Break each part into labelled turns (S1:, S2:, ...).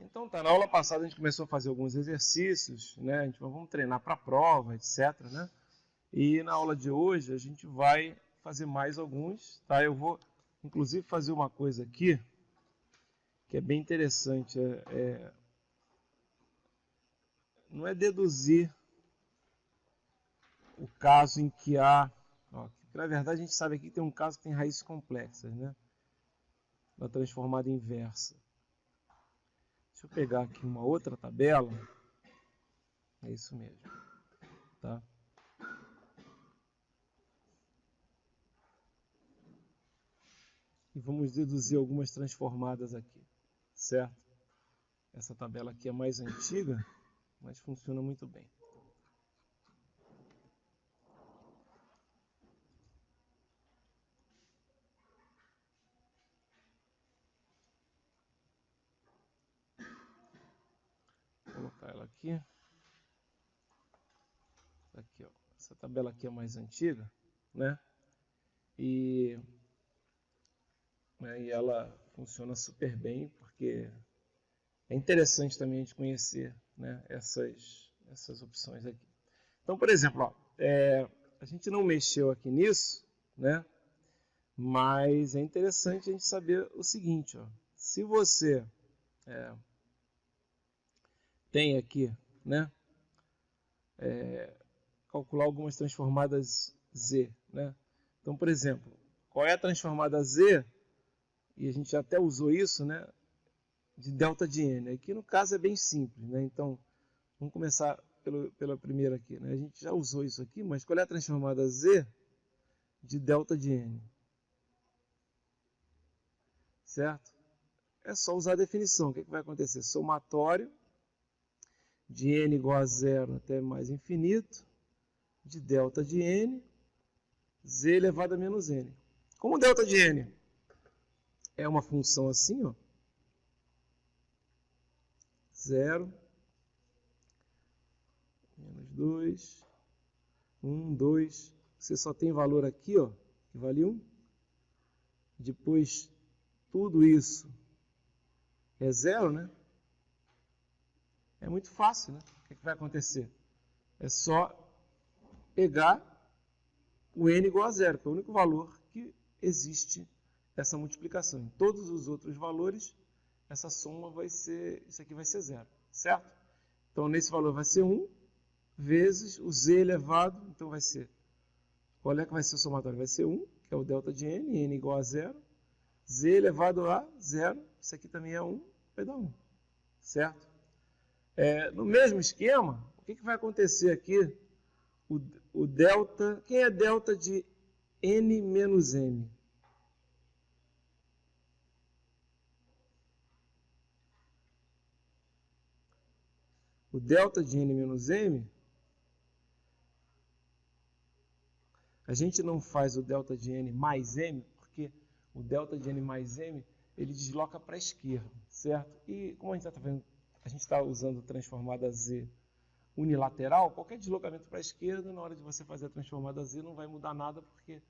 S1: Então tá, na aula passada a gente começou a fazer alguns exercícios, né? Vamos treinar para a prova, etc, né? E na aula de hoje a gente vai fazer mais alguns, tá? Eu vou, inclusive, fazer uma coisa aqui que é bem interessante. Não é deduzir o caso em que há... Ó, que, na verdade, a gente sabe aqui que tem um caso que tem raízes complexas, né? Da transformada inversa. Deixa eu pegar aqui uma outra tabela. É isso mesmo, tá? E vamos deduzir algumas transformadas aqui, certo? Essa tabela aqui é mais antiga, mas funciona muito bem. Vou colocar ela aqui. Aqui, ó. Essa tabela aqui é mais antiga, né? E ela funciona super bem, porque é interessante também a gente conhecer, né, essas opções aqui. Então, por exemplo, ó, a gente não mexeu aqui nisso, né? Mas é interessante a gente saber o seguinte, ó, se você tem aqui, né, calcular algumas transformadas Z, né? Então, por exemplo, qual é a transformada Z? E a gente até usou isso, né, de delta de N. Aqui no caso é bem simples, né? Então, vamos começar pela primeira aqui, né? A gente já usou isso aqui, mas qual é a transformada Z de delta de N? Certo? É só usar a definição. O que vai acontecer? Somatório de N igual a zero até mais infinito, de delta de N, Z elevado a menos N. Como delta de N é uma função assim, ó, 0, menos 2, 1, 2, você só tem valor aqui, ó, que vale 1. Depois, tudo isso é 0, né? É muito fácil, né? O que vai acontecer? É só pegar o n igual a 0, que é o único valor que existe essa multiplicação. Em todos os outros valores, essa soma vai ser, isso aqui vai ser 0, certo? Então, nesse valor vai ser 1 vezes o z elevado, então vai ser, qual é que vai ser o somatório? Vai ser 1, que é o delta de n igual a 0, z elevado a 0, isso aqui também é 1, vai dar 1, certo? No mesmo esquema, o que vai acontecer aqui? O delta, quem é delta de n menos m? O delta de n menos m, a gente não faz o delta de n mais m, porque o delta de n mais m, ele desloca para a esquerda, certo? E como a gente está vendo, a gente está usando transformada z unilateral, qualquer deslocamento para a esquerda, na hora de você fazer a transformada z, não vai mudar nada, porque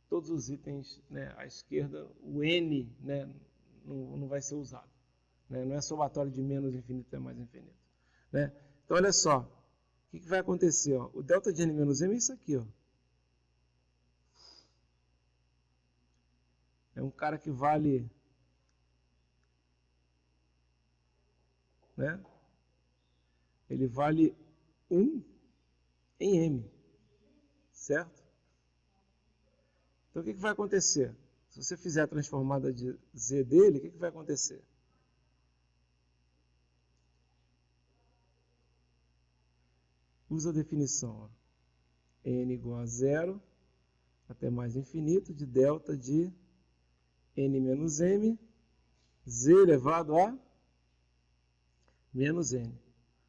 S1: todos os itens, né, à esquerda, o n, né, não vai ser usado. Né? Não é somatório de menos infinito até mais infinito. Né? Então, olha só, o que vai acontecer? Ó? O delta de n menos m é isso aqui. Ó. É um cara que vale... Né? Ele vale 1 em m. Certo? Então, o que vai acontecer? Se você fizer a transformada de z dele, o que vai acontecer? Usa a definição. Ó. N igual a 0 até mais infinito de delta de n menos m, z elevado a menos n.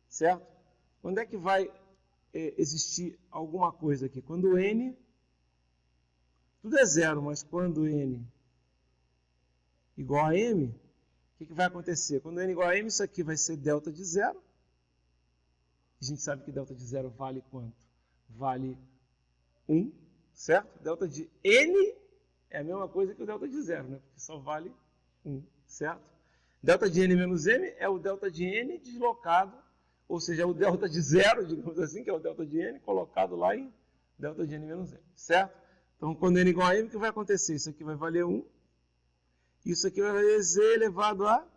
S1: Certo? Quando é que vai existir alguma coisa aqui? Quando n, tudo é 0, mas quando n igual a m, o que vai acontecer? Quando n igual a m, isso aqui vai ser delta de 0. A gente sabe que delta de 0 vale quanto? Vale 1, certo? Delta de n é a mesma coisa que o delta de 0, né? Porque só vale 1, certo? Delta de n menos m é o delta de n deslocado, ou seja, é o delta de zero, digamos assim, que é o delta de n, colocado lá em delta de n menos m, certo? Então, quando n igual a m, o que vai acontecer? Isso aqui vai valer 1, isso aqui vai valer z elevado a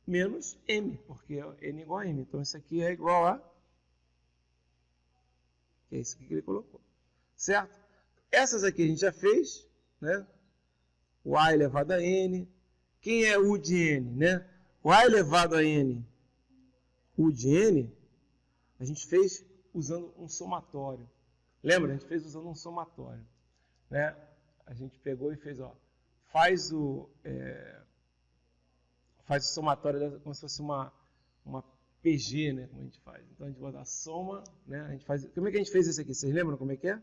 S1: menos m, porque n igual a m. Então, isso aqui é igual a... É isso que ele colocou, certo? Essas aqui a gente já fez, né? O a elevado a n. Quem é u de n, né? O a elevado a n, u de n, a gente fez usando um somatório. Lembra? A gente fez usando um somatório, né? A gente pegou e fez, ó, faz o somatório como se fosse uma PG, né? Como a gente faz. Então a gente bota a soma, né? A gente faz. Como é que a gente fez isso aqui? Vocês lembram como é que é?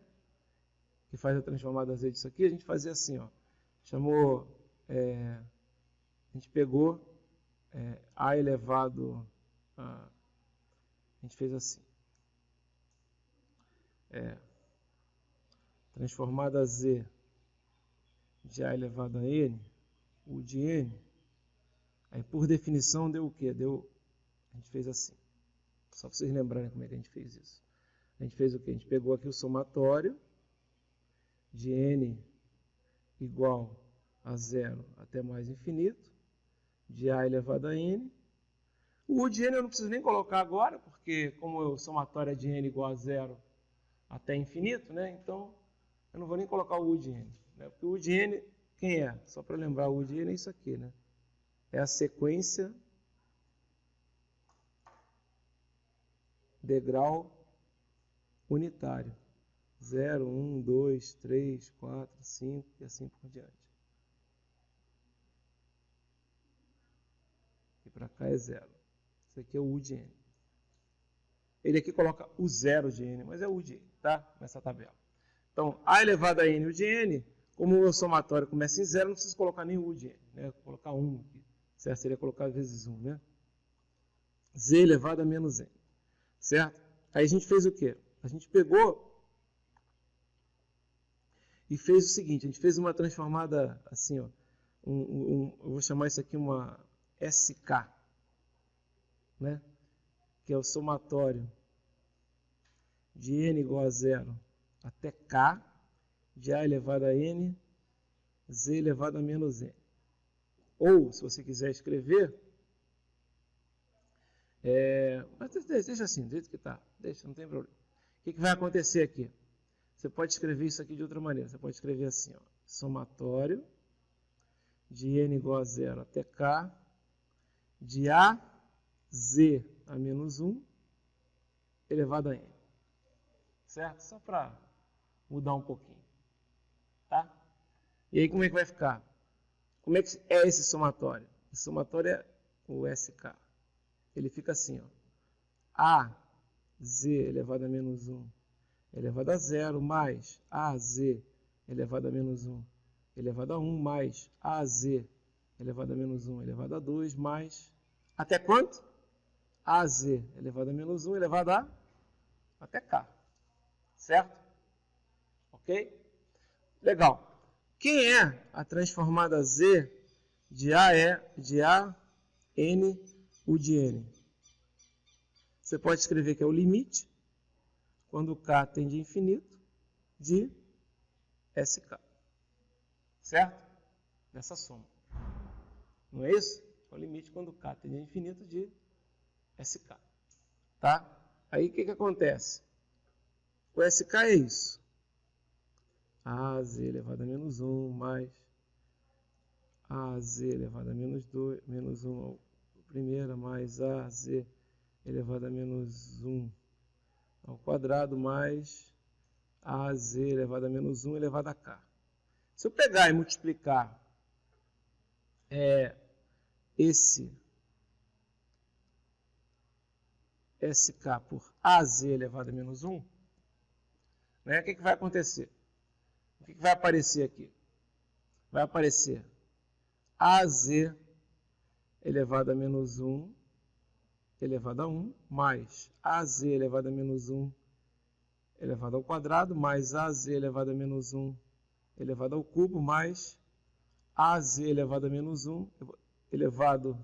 S1: Que faz a transformada z disso aqui? A gente fazia assim, ó. Chamou, a gente pegou a elevado a gente fez assim. Transformada z de a elevado a n, u de n, aí por definição deu o quê? A gente fez assim. Só para vocês lembrarem como é que a gente fez isso. A gente fez o quê? A gente pegou aqui o somatório de n igual a 0 até mais infinito, de a elevado a n. O u de n eu não preciso nem colocar agora, porque como o somatório é de n igual a 0 até infinito, né? Então eu não vou nem colocar o u de n. Né? Porque o u de n, quem é? Só para lembrar, o u de n é isso aqui, né? É a sequência de grau unitário. 0, 1, 2, 3, 4, 5 e assim por diante. E para cá é 0. Isso aqui é o u de n. Ele aqui coloca o 0 de n, mas é o u de n, tá? Nessa tabela. Então, a elevado a n u de n, como o meu somatório começa em 0, não preciso colocar nem o u de n, né? Vou colocar 1 aqui. Certo? Seria colocar vezes 1, né? Z elevado a menos n. Certo? Aí a gente fez o quê? A gente pegou e fez o seguinte, a gente fez uma transformada assim, ó, eu vou chamar isso aqui uma SK, né? Que é o somatório de n igual a 0 até k, de a elevado a n, z elevado a menos n. Ou, se você quiser escrever, mas deixa assim, do jeito que está, deixa, não tem problema. O que vai acontecer aqui? Você pode escrever isso aqui de outra maneira, você pode escrever assim, ó, somatório de n igual a 0 até k, de a z a menos 1 elevado a n. Certo? Só para mudar um pouquinho. Tá? E aí como é que vai ficar? Como é que é esse somatório? Esse somatório é o SK. Ele fica assim, ó. A z elevado a menos 1 elevado a 0 mais AZ elevado a menos 1 elevado a 1 mais AZ elevado a menos 1 elevado a 2 mais... Até quanto? AZ elevado a menos 1 elevado a... até K. Certo? Ok? Legal. Quem é a transformada Z de A N U de N? Você pode escrever que é o limite, quando K tende a infinito, de SK. Certo? Dessa soma. Não é isso? É o limite quando K tende a infinito de SK. Tá? Aí o que acontece? O SK é isso. AZ elevado a menos 1 mais AZ elevado a menos 2, menos 1 ao primeira, mais AZ elevado a menos 1 ao quadrado, mais AZ elevado a menos 1 elevado a K. Se eu pegar e multiplicar esse SK por AZ elevado a menos 1, né, o que vai acontecer? O que vai aparecer aqui? Vai aparecer AZ elevado a menos 1 elevado a 1 mais AZ elevado a menos 1 elevado ao quadrado mais AZ elevado a menos 1 elevado ao cubo mais AZ elevado a menos 1 elevado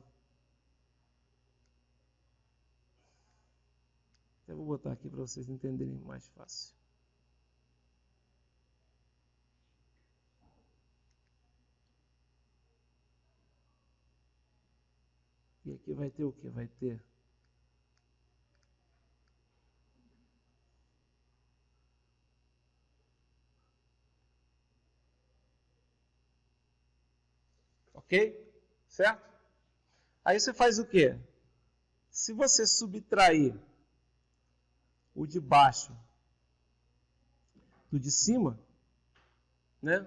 S1: Eu vou botar aqui para vocês entenderem mais fácil. E aqui vai ter o quê? Vai ter ok? Certo? Aí você faz o quê? Se você subtrair o de baixo do de cima, né?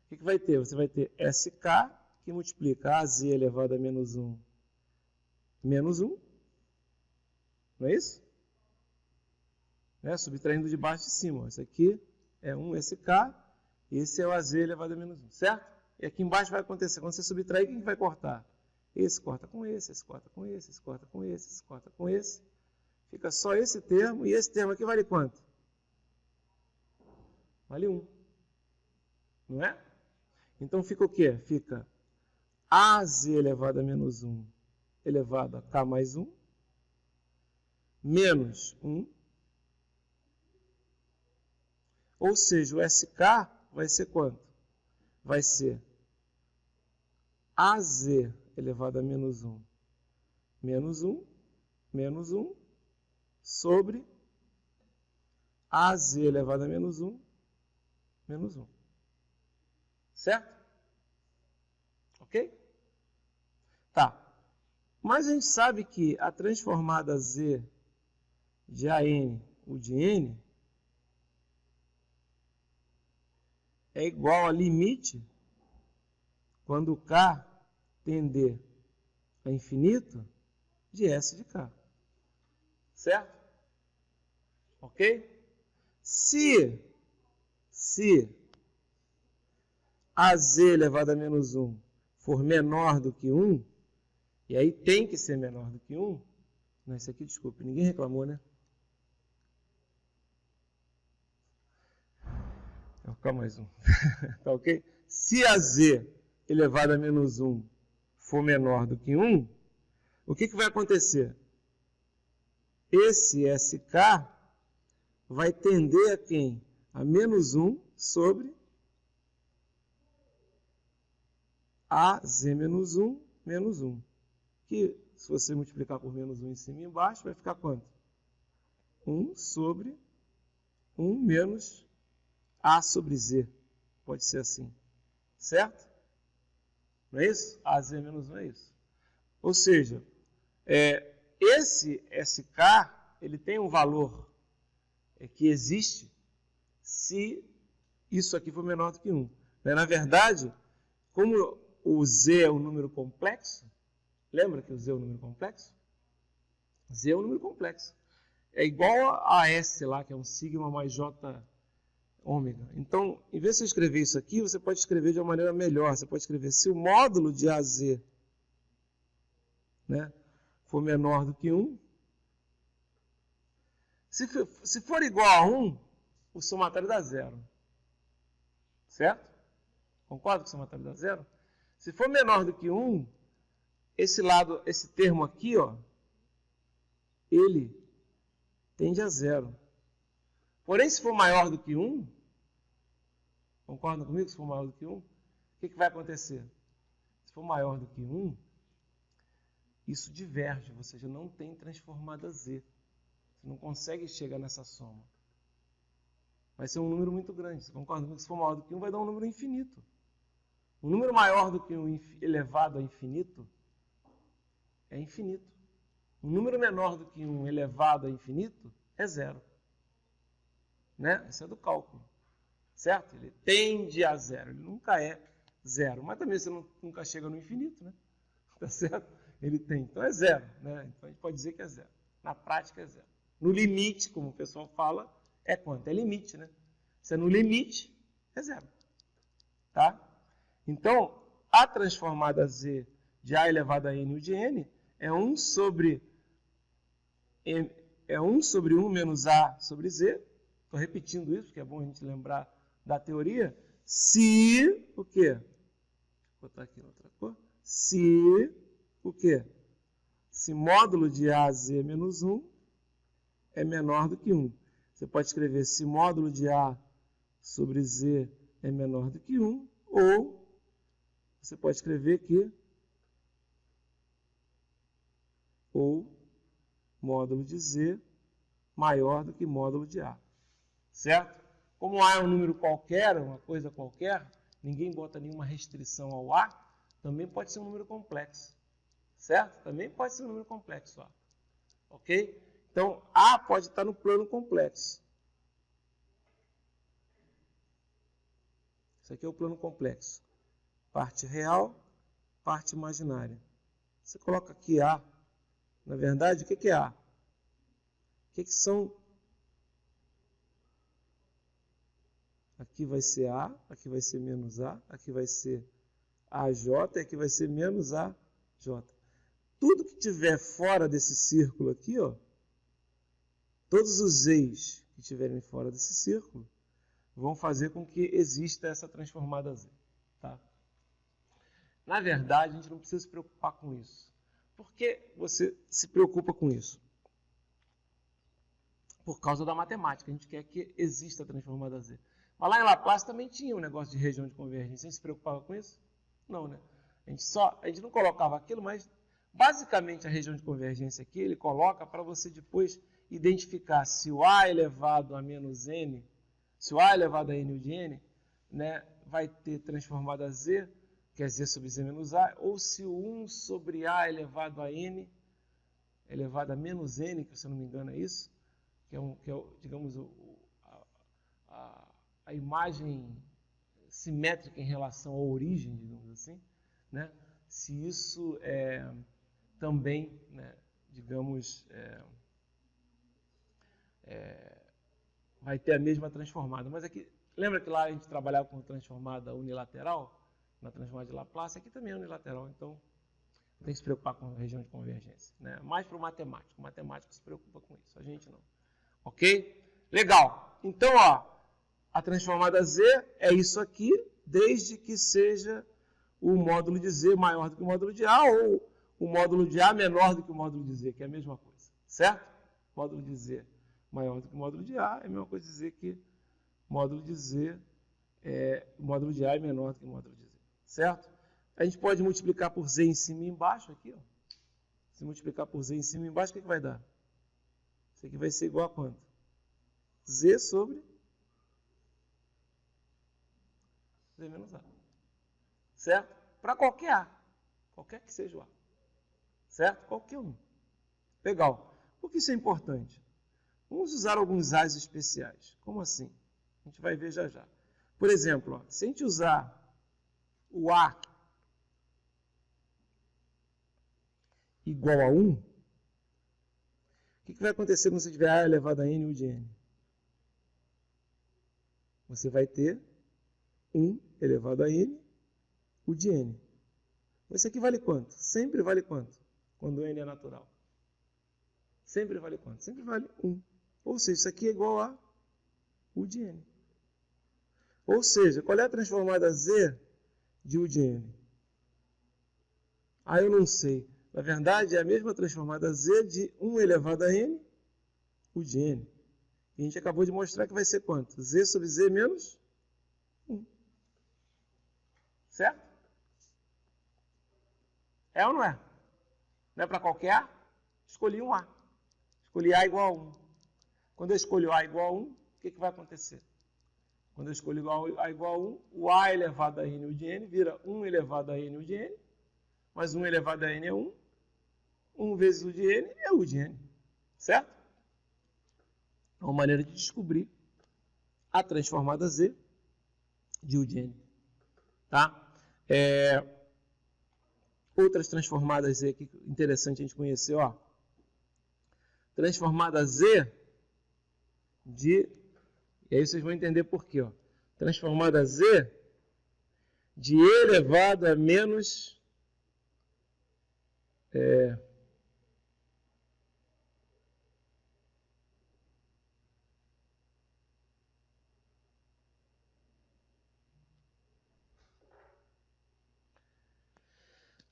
S1: O que vai ter? Você vai ter SK, que multiplica AZ elevado a menos 1, menos 1. Não é isso? Né? Subtraindo de baixo de cima. Esse aqui é 1SK, e esse é o AZ elevado a menos 1, certo? E aqui embaixo vai acontecer, quando você subtrair, quem vai cortar? Esse corta com esse corta com esse corta com esse corta com esse. Fica só esse termo, e esse termo aqui vale quanto? Vale 1. Não é? Então fica o quê? Fica AZ elevado a menos 1 elevado a K mais 1, menos 1. Ou seja, o SK vai ser quanto? Vai ser AZ elevado a menos 1, menos 1, menos 1, sobre AZ elevado a menos 1, menos 1. Certo? Ok? Tá. Mas a gente sabe que a transformada Z de AN, o de N, é igual a limite, quando K tender a infinito, de S de K. Certo? Ok? Se AZ elevado a menos 1 for menor do que 1, e aí tem que ser menor do que 1, não, isso aqui, desculpe, ninguém reclamou, né? Vou colocar mais um. Tá ok? Se AZ elevado a menos 1 for menor do que 1, o que vai acontecer? Esse SK vai tender a quem? A menos 1 sobre AZ menos 1, menos 1. Que, se você multiplicar por menos 1 em cima e embaixo, vai ficar quanto? 1 sobre 1 menos A sobre Z. Pode ser assim. Certo? Não é isso? AZ menos 1 é isso. Ou seja, esse SK, ele tem um valor que existe se isso aqui for menor do que 1. Na verdade, como o Z é um número complexo, lembra que o Z é um número complexo? Z é um número complexo. É igual a S lá, que é um sigma mais J ômega. Então, em vez de você escrever isso aqui, você pode escrever de uma maneira melhor. Você pode escrever, se o módulo de AZ, né, for menor do que 1, se for igual a 1, o somatório dá 0. Certo? Concorda que o somatório dá 0? Se for menor do que 1, esse termo aqui, ó, ele tende a 0. Porém, se for maior do que 1, concorda comigo? Se for maior do que 1, o que vai acontecer? Se for maior do que 1, isso diverge, ou seja, não tem transformada Z. Você não consegue chegar nessa soma. Vai ser um número muito grande. Você concorda comigo? Se for maior do que 1, vai dar um número infinito. Um número maior do que 1 elevado a infinito é infinito. Um número menor do que 1 elevado a infinito é 0. Né? Isso é do cálculo. Certo? Ele tende a 0. Ele nunca é 0. Mas também você nunca chega no infinito. Né? Tá certo? Ele tem. Então é 0. Né? Então a gente pode dizer que é 0. Na prática é 0. No limite, como o pessoal fala, é quanto? É limite. Né? Se é no limite, é 0. Tá? Então, a transformada Z de A elevado a N de N é 1 sobre 1 menos A sobre Z. Estou repetindo isso, porque é bom a gente lembrar da teoria. Se o quê? Vou botar aqui outra cor. Se o quê? Se módulo de AZ menos 1 é menor do que 1. Você pode escrever se módulo de A sobre Z é menor do que 1, ou você pode escrever que ou módulo de Z maior do que módulo de A. Certo? Como A é um número qualquer, uma coisa qualquer, ninguém bota nenhuma restrição ao A, também pode ser um número complexo. Certo? Também pode ser um número complexo A. Ok? Então, A pode estar no plano complexo. Isso aqui é o plano complexo. Parte real, parte imaginária. Você coloca aqui A. Na verdade, o que é A? O que são? Aqui vai ser A, aqui vai ser menos A, aqui vai ser AJ e aqui vai ser menos AJ. Tudo que tiver fora desse círculo aqui, ó, todos os Z's que estiverem fora desse círculo, vão fazer com que exista essa transformada Z. Tá? Na verdade, a gente não precisa se preocupar com isso. Por que você se preocupa com isso? Por causa da matemática. A gente quer que exista a transformada Z. Mas lá em Laplace também tinha um negócio de região de convergência. A gente se preocupava com isso? Não, né? A gente não colocava aquilo, mas basicamente a região de convergência aqui, ele coloca para você depois identificar se o A elevado a menos N, se o A elevado a N de N, né, vai ter transformada Z, que é Z sobre Z menos A, ou se o 1 sobre A elevado a N, elevado a menos N, que se eu não me engano é isso, que é digamos, a imagem simétrica em relação à origem, digamos assim, né? Se isso também, né, digamos, vai ter a mesma transformada. Mas aqui, lembra que lá a gente trabalhava com transformada unilateral? Na transformada de Laplace, aqui também é unilateral, então não tem que se preocupar com a região de convergência. Né? Mais para o matemático. O matemático se preocupa com isso, a gente não. Ok? Legal. Então, ó, a transformada Z é isso aqui, desde que seja o módulo de Z maior do que o módulo de A, ou o módulo de A menor do que o módulo de Z, que é a mesma coisa. Certo? Módulo de Z maior do que o módulo de A é a mesma coisa dizer que módulo de Z módulo de A é menor do que o módulo de Z. Certo? A gente pode multiplicar por Z em cima e embaixo aqui, ó. Se multiplicar por Z em cima e embaixo, o que vai dar? Isso aqui vai ser igual a quanto? Z sobre Z menos A. Certo? Para qualquer A. Qualquer que seja o A. Certo? Qualquer um. Legal. Por que isso é importante? Vamos usar alguns A's especiais. Como assim? A gente vai ver já já. Por exemplo, ó, se a gente usar o A igual a 1, o que vai acontecer quando você tiver A elevado a N U de N? Você vai ter 1 elevado a N U de N. Isso aqui vale quanto? Sempre vale quanto? Quando N é natural. Sempre vale quanto? Sempre vale 1. Ou seja, isso aqui é igual a U de N. Ou seja, qual é a transformada Z de U de N? Eu não sei. Na verdade, é a mesma transformada Z de 1 elevado a N U de N. E a gente acabou de mostrar que vai ser quanto? Z sobre Z menos 1. Certo? É ou não é? Não é para qualquer A? Escolhi um A. Escolhi A igual a 1. Quando eu escolho A igual a 1, o que vai acontecer? Quando eu escolho A igual a 1, o A elevado a N U de N vira 1 elevado a N U de N, mas 1 elevado a N é 1. 1 vezes U de N é U de N. Certo? É uma maneira de descobrir a transformada Z de U de N. Tá? Outras transformadas Z aqui, interessante a gente conhecer, ó. Transformada Z de... E aí vocês vão entender por quê, ó. Transformada Z de E elevado a menos...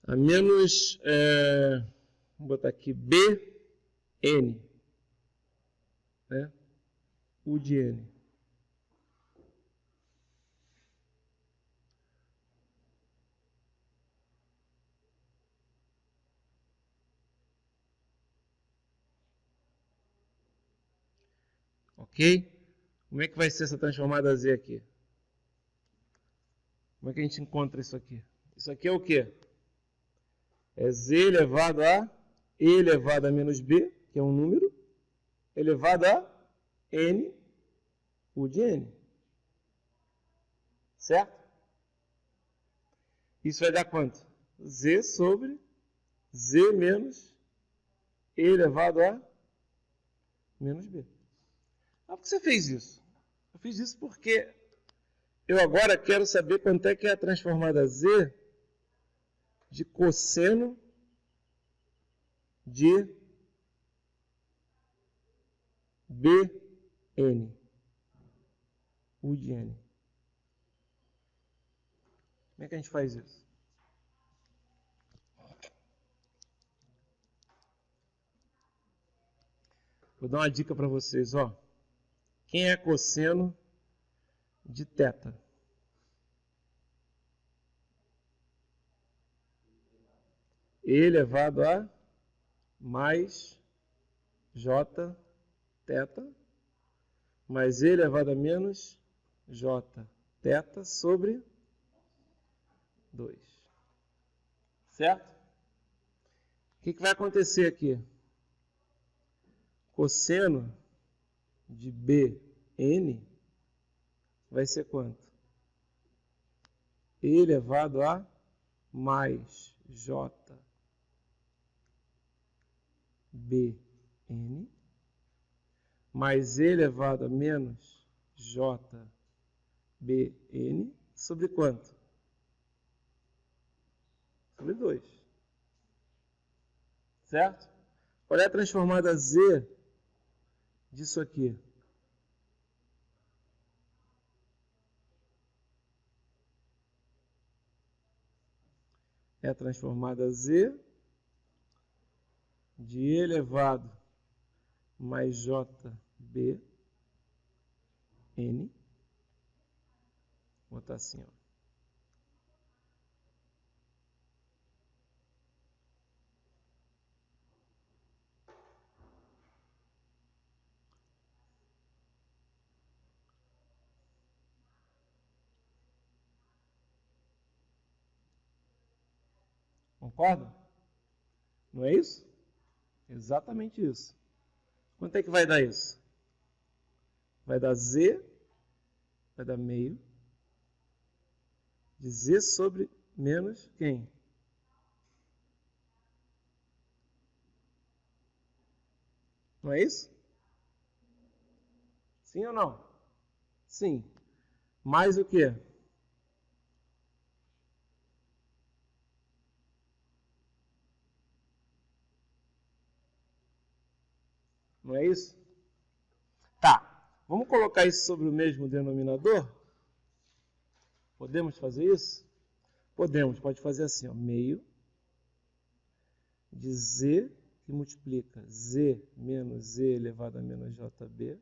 S1: a menos, vou botar aqui, BN. né? U de N. Ok? Como é que vai ser essa transformada Z aqui? Como é que a gente encontra isso aqui? Isso aqui é o quê? É Z elevado a E elevado a menos B, que é um número, elevado a N, U de N. Certo? Isso vai dar quanto? Z sobre Z menos E elevado a menos B. Ah, por que você fez isso? Eu fiz isso porque eu agora quero saber quanto é que é a transformada Z de cosseno de BN. U de N. Como é que a gente faz isso? Vou dar uma dica para vocês, ó. Quem é cosseno de θ? E elevado a mais J θ mais E elevado a menos J θ sobre 2. Certo? O que vai acontecer aqui? Cosseno de BN vai ser quanto? E elevado a mais J BN mais E elevado a menos J BN sobre quanto? Sobre 2. Certo? Qual é a transformada Z disso aqui? É a transformada Z de E elevado mais JB N. Vou botar assim, ó. Concorda? Não é isso? Exatamente isso. Quanto é que vai dar isso? Vai dar Z, vai dar meio, de Z sobre menos quem? Não é isso? Sim ou não? Sim. Mais o quê? Não é isso? Tá. Vamos colocar isso sobre o mesmo denominador? Podemos fazer isso? Podemos. Pode fazer assim, ó. Meio de Z que multiplica Z menos Z elevado a menos JB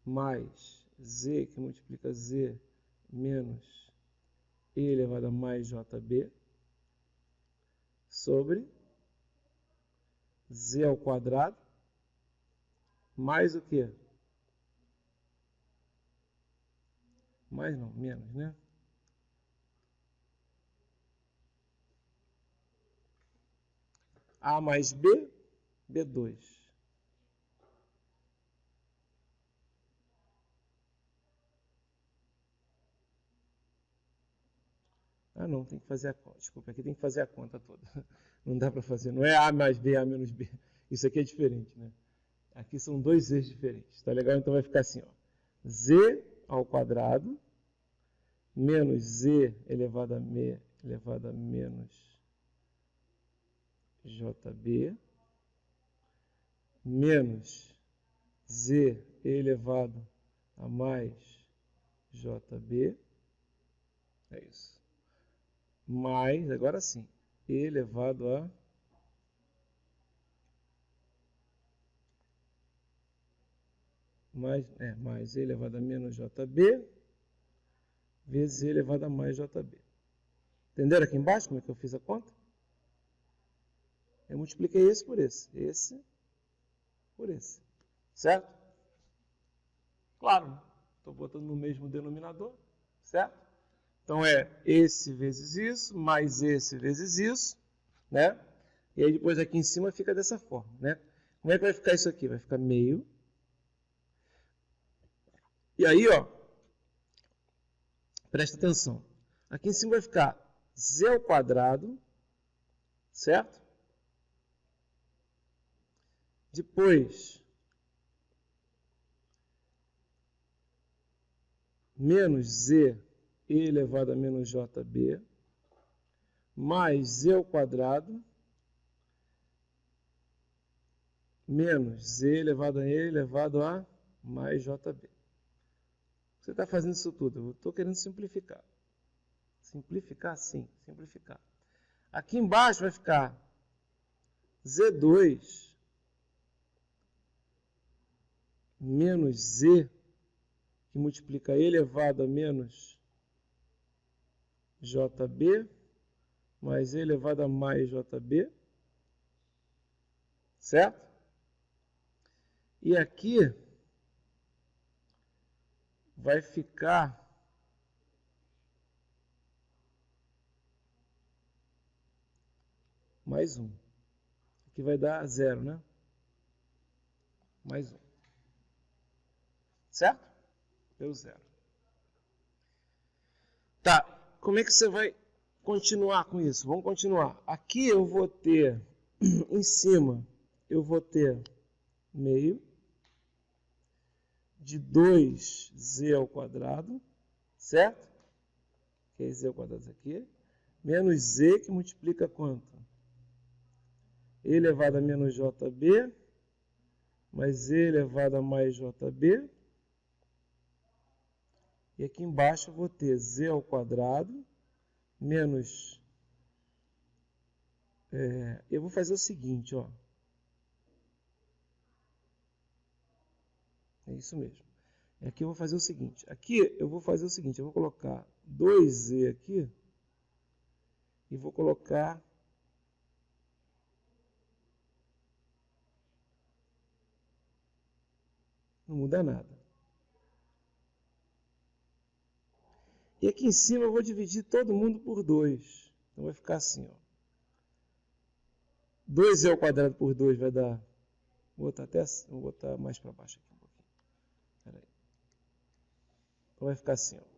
S1: mais Z que multiplica Z menos E elevado a mais JB sobre Z ao quadrado mais o quê? Mais não, menos, né? A mais B, B2. Ah, não, tem que fazer a conta. Desculpa, aqui tem que fazer a conta toda. Não dá para fazer. Não é A mais B, A menos B. Isso aqui é diferente, né? Aqui são dois Z's diferentes. Tá legal? Então vai ficar assim, ó. Z ao quadrado menos Z elevado a menos JB menos Z elevado a mais JB. É isso. Mais, agora sim, E elevado a mais E elevado a menos JB, vezes E elevado a mais JB. Entenderam aqui embaixo como é que eu fiz a conta? Eu multipliquei esse por esse por esse. Certo? Claro, estou botando no mesmo denominador, certo? Então é esse vezes isso, mais esse vezes isso, né? E aí depois aqui em cima fica dessa forma, né? Como é que vai ficar isso aqui? Vai ficar meio. E aí, ó, presta atenção. Aqui em cima vai ficar z ao quadrado, certo? Depois, menos z e elevado a menos jb, mais z ao quadrado, menos z elevado a e elevado a mais jb. Você está fazendo isso tudo, eu estou querendo simplificar. Simplificar, sim, simplificar. Aqui embaixo vai ficar z2 menos z, que multiplica e elevado a menos jb, mais e elevado a mais jb, certo? E aqui vai ficar mais 1. Aqui vai dar 0, né? Mais 1. Certo? Deu 0. Tá, como é que você vai continuar com isso? Vamos continuar. Aqui eu vou ter, em cima, eu vou ter meio de 2z ao quadrado, certo? Que é z ao quadrado aqui. Menos z, que multiplica quanto? E elevado a menos jb, mais e elevado a mais jb. E aqui embaixo eu vou ter z ao quadrado, menos... eu vou fazer o seguinte, ó. É isso mesmo. Aqui eu vou fazer o seguinte. Aqui eu vou fazer o seguinte. Eu vou colocar 2z aqui. E vou colocar... Não muda nada. E aqui em cima eu vou dividir todo mundo por 2. Então vai ficar assim, ó. 2z ao quadrado por 2 vai dar... Vou botar mais para baixo aqui um pouquinho. Espera aí. Então vai ficar assim, ó.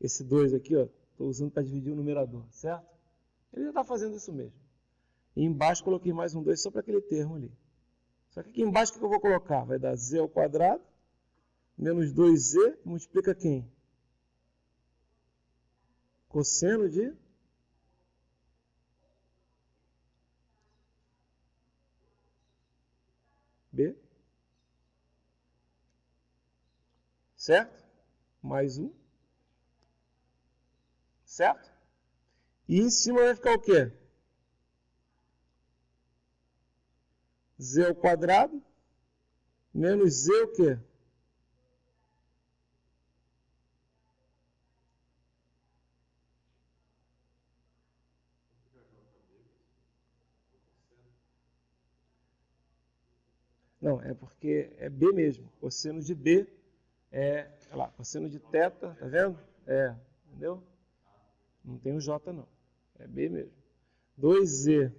S1: Esse 2 aqui, ó, estou usando para dividir o numerador, certo? Ele já está fazendo isso mesmo. E embaixo coloquei mais um 2 só para aquele termo ali. Só que aqui embaixo o que eu vou colocar? Vai dar z ao quadrado, menos 2z, multiplica quem? Cosseno de... B. Certo? Mais 1. Certo? E em cima vai ficar o quê? Z ao quadrado, menos z o quê? Não, é porque é B mesmo. Cosseno de B olha lá, cosseno de θ, tá vendo? Entendeu? Não tem o J não. É B mesmo. 2z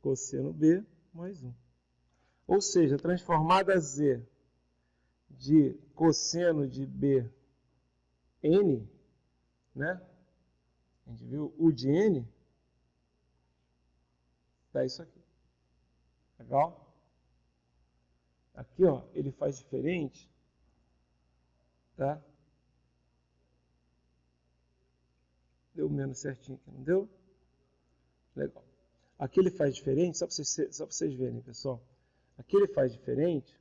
S1: cosseno B mais 1. Ou seja, transformada z de cosseno de B n, né? A gente viu U de n, dá isso aqui. Legal? Aqui, ó, ele faz diferente, tá? Deu menos certinho aqui, não deu? Legal. Aqui ele faz diferente, só para vocês verem, pessoal. Aqui ele faz diferente,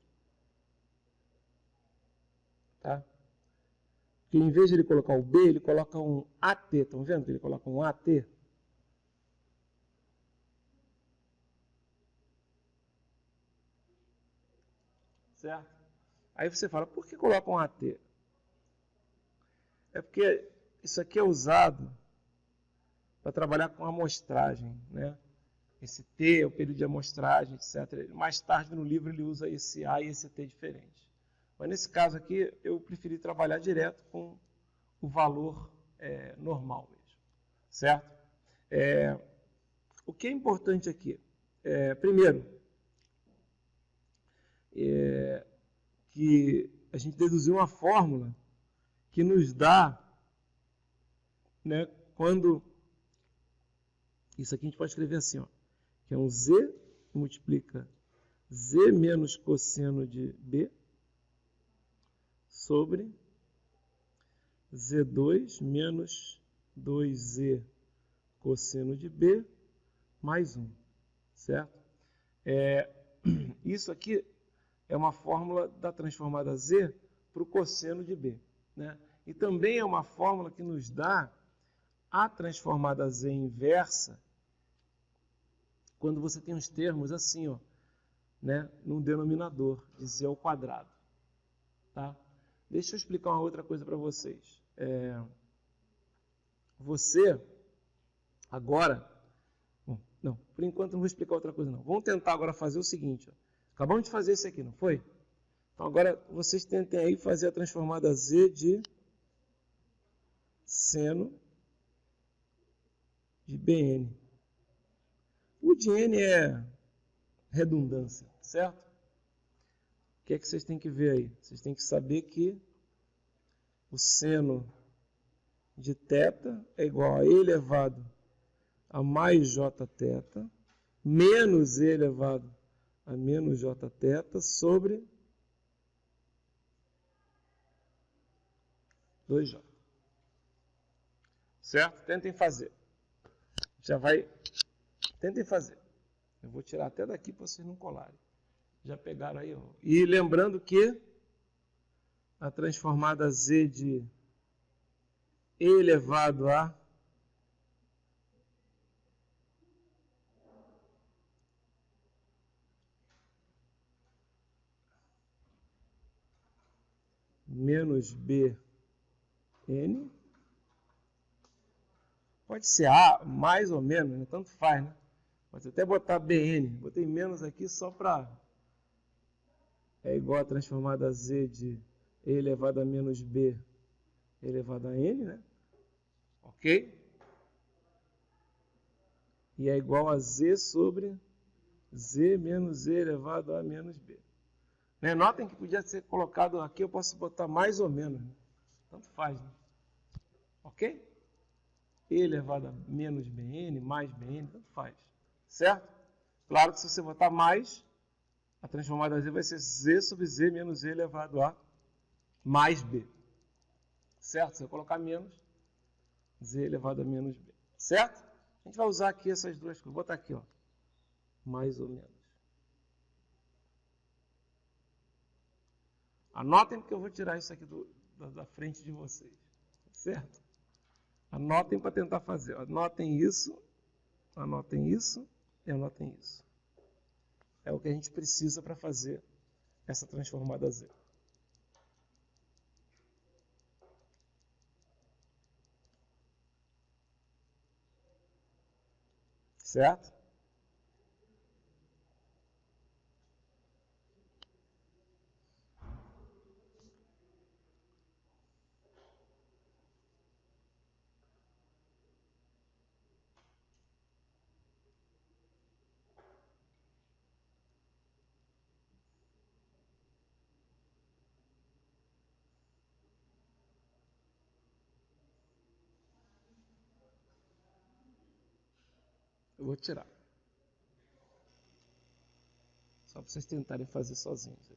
S1: Tá? Porque em vez de ele colocar o B, ele coloca um AT. Estão vendo que ele coloca um AT? Certo? Aí você fala, por que coloca um AT? É porque isso aqui é usado para trabalhar com amostragem, né? Esse T é o período de amostragem, etc. Mais tarde no livro ele usa esse A e esse T diferente. Mas nesse caso aqui eu preferi trabalhar direto com o valor normal mesmo, certo? O que é importante aqui? Primeiro, que a gente deduziu uma fórmula que nos dá, né, quando... Isso aqui a gente pode escrever assim, ó, que é um Z que multiplica Z menos cosseno de B sobre Z2 menos 2Z cosseno de B mais 1, certo? Isso aqui é uma fórmula da transformada Z para o cosseno de B, né? E também é uma fórmula que nos dá a transformada Z inversa quando você tem os termos assim, ó, né, num denominador, de Z ao quadrado. Tá? Deixa eu explicar uma outra coisa para vocês. Você, agora... Bom, não, por enquanto não vou explicar outra coisa não. Vamos tentar agora fazer o seguinte. Ó. Acabamos de fazer esse aqui, não foi? Então agora vocês tentem aí fazer a transformada Z de seno de BN. O de N é redundância, certo? O que é que vocês têm que ver aí? Vocês têm que saber que o seno de θ é igual a E elevado a mais jθ menos E elevado a menos jθ sobre 2j. Certo? Tentem fazer. Já vai... Tentem fazer. Eu vou tirar até daqui para vocês não colarem. Já pegaram aí? Ó. E lembrando que a transformada Z de E elevado a menos BN, pode ser A, mais ou menos, né? Tanto faz, né? Pode até botar BN, botei menos aqui só para... É igual a transformada Z de E elevado a menos B elevado a N, né? Ok? E é igual a Z sobre Z menos E elevado a menos B. Né? Notem que podia ser colocado aqui, eu posso botar mais ou menos. Né? Tanto faz, né? Ok? E elevado a menos BN, mais BN, tanto faz. Certo? Claro que se você botar mais, a transformada Z vai ser Z sobre Z menos E elevado a mais B. Certo? Se eu colocar menos, Z elevado a menos B. Certo? A gente vai usar aqui essas duas coisas. Vou botar aqui, ó. Mais ou menos. Anotem porque eu vou tirar isso aqui da frente de vocês. Certo? Anotem para tentar fazer. Anotem isso e anotem isso. É o que a gente precisa para fazer essa transformada Z. Certo? Eu vou tirar. Só para vocês tentarem fazer sozinhos.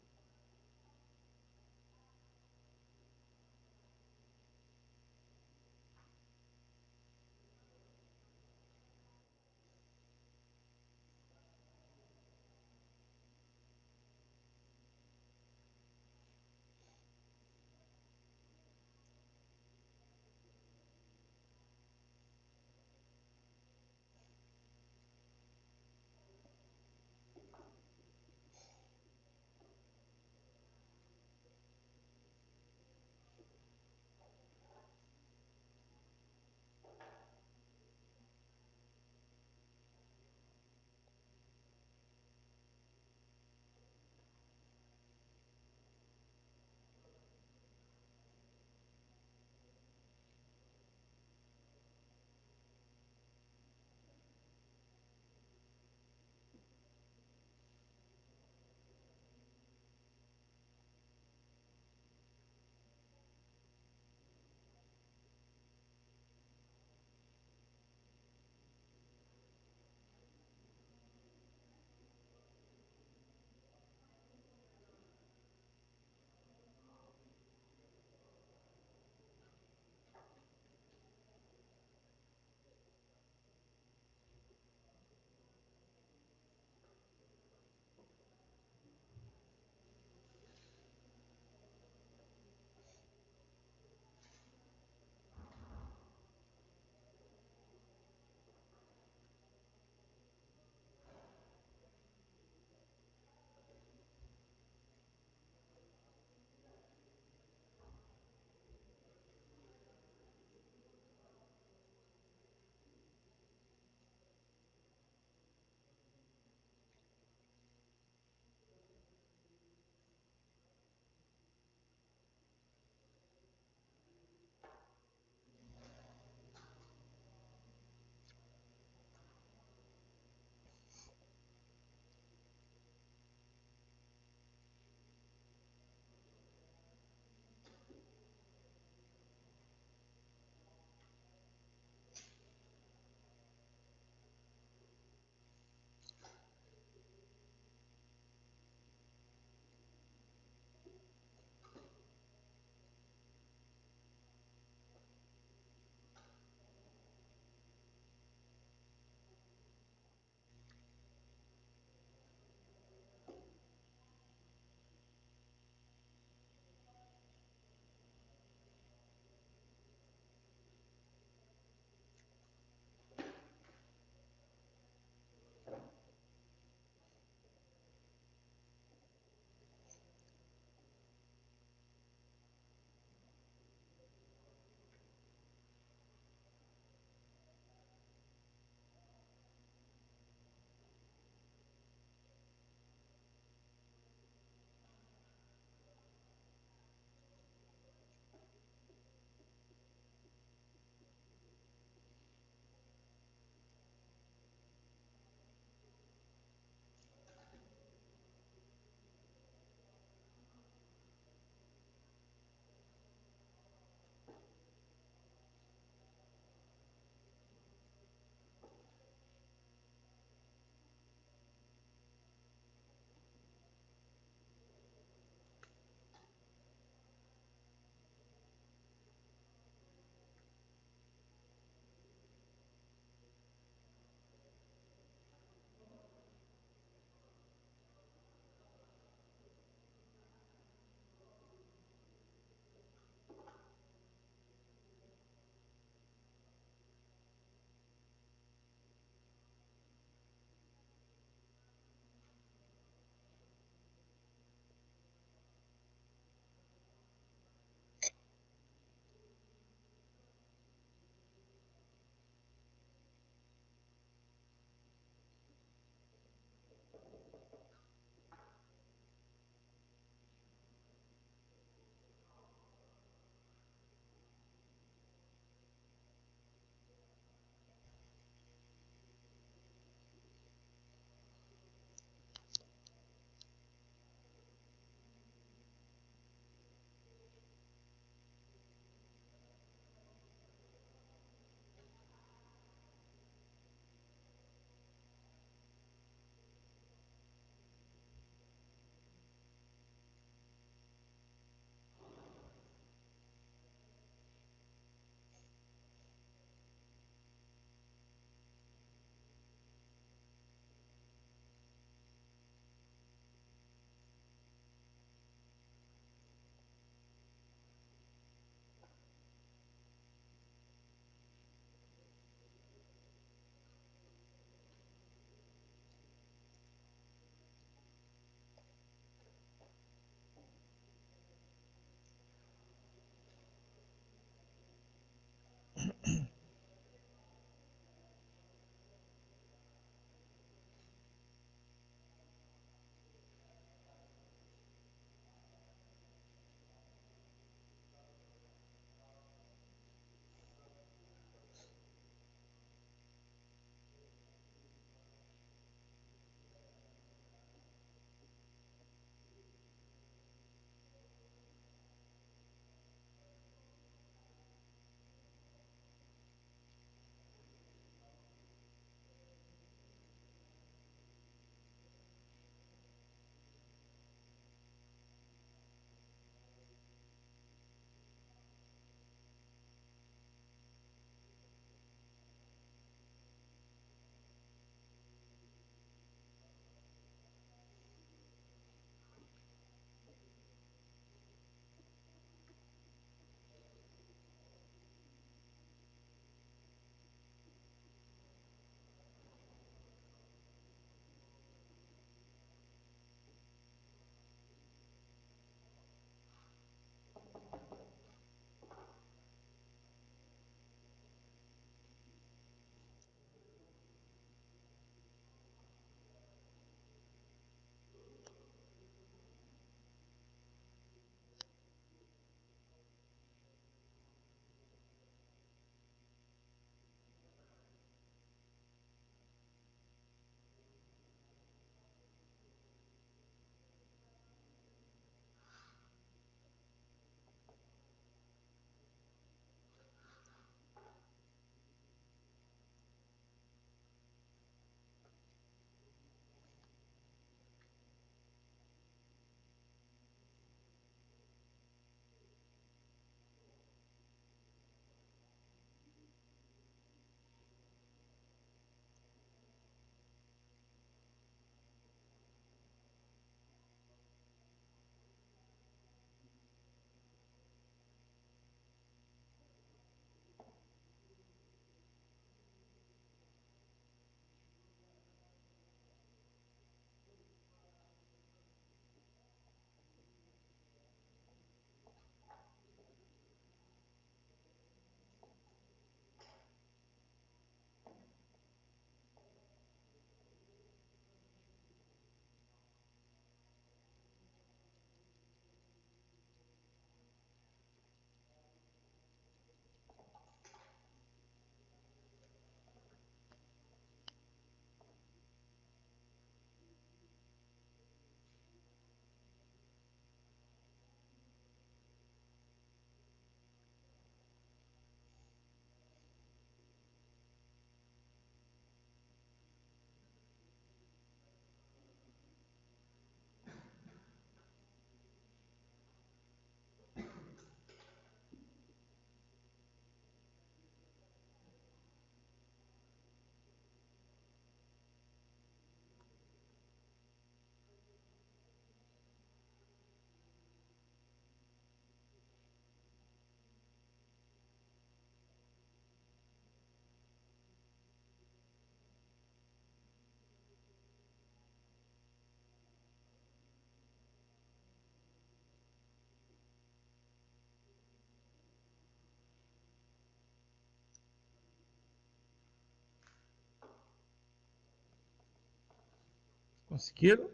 S1: Conseguiram?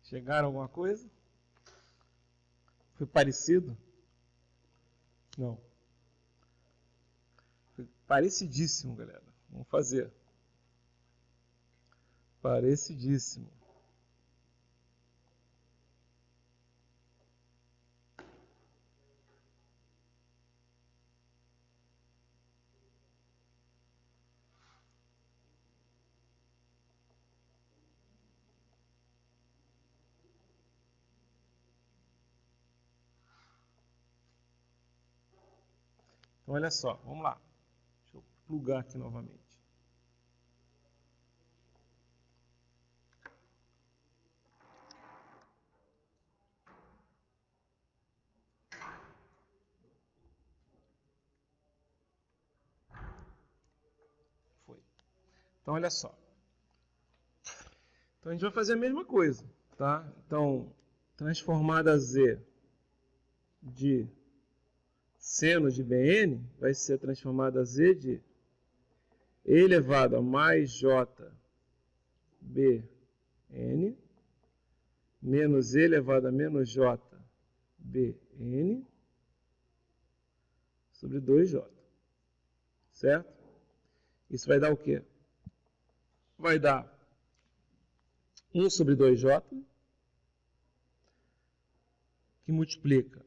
S1: Chegaram a alguma coisa? Foi parecido? Não. Foi parecidíssimo, galera. Vamos fazer. Parecidíssimo. Então, olha só, vamos lá. Deixa eu plugar aqui novamente. Foi. Então, olha só. Então, a gente vai fazer a mesma coisa, tá? Então, transformada Z de seno de Bn vai ser transformado a z de e elevado a mais j bn menos e elevado a menos j bn sobre 2j. Certo? Isso vai dar o quê? Vai dar 1 sobre 2j, que multiplica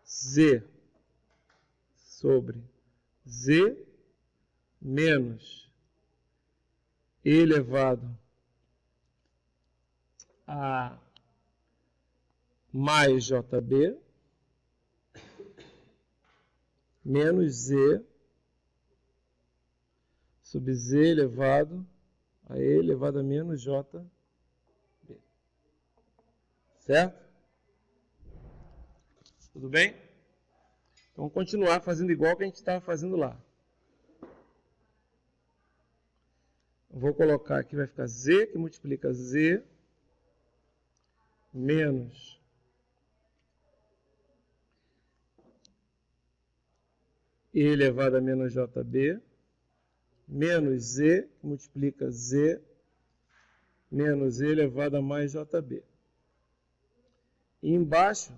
S1: z sobre z menos e elevado a mais jb menos z sobre z elevado a e elevado a menos jb. Certo? Tudo bem? Então, vamos continuar fazendo igual que a gente estava fazendo lá. Eu vou colocar aqui, vai ficar z, que multiplica z, menos e elevado a menos jb, menos z, que multiplica z, menos e elevado a mais jb. E embaixo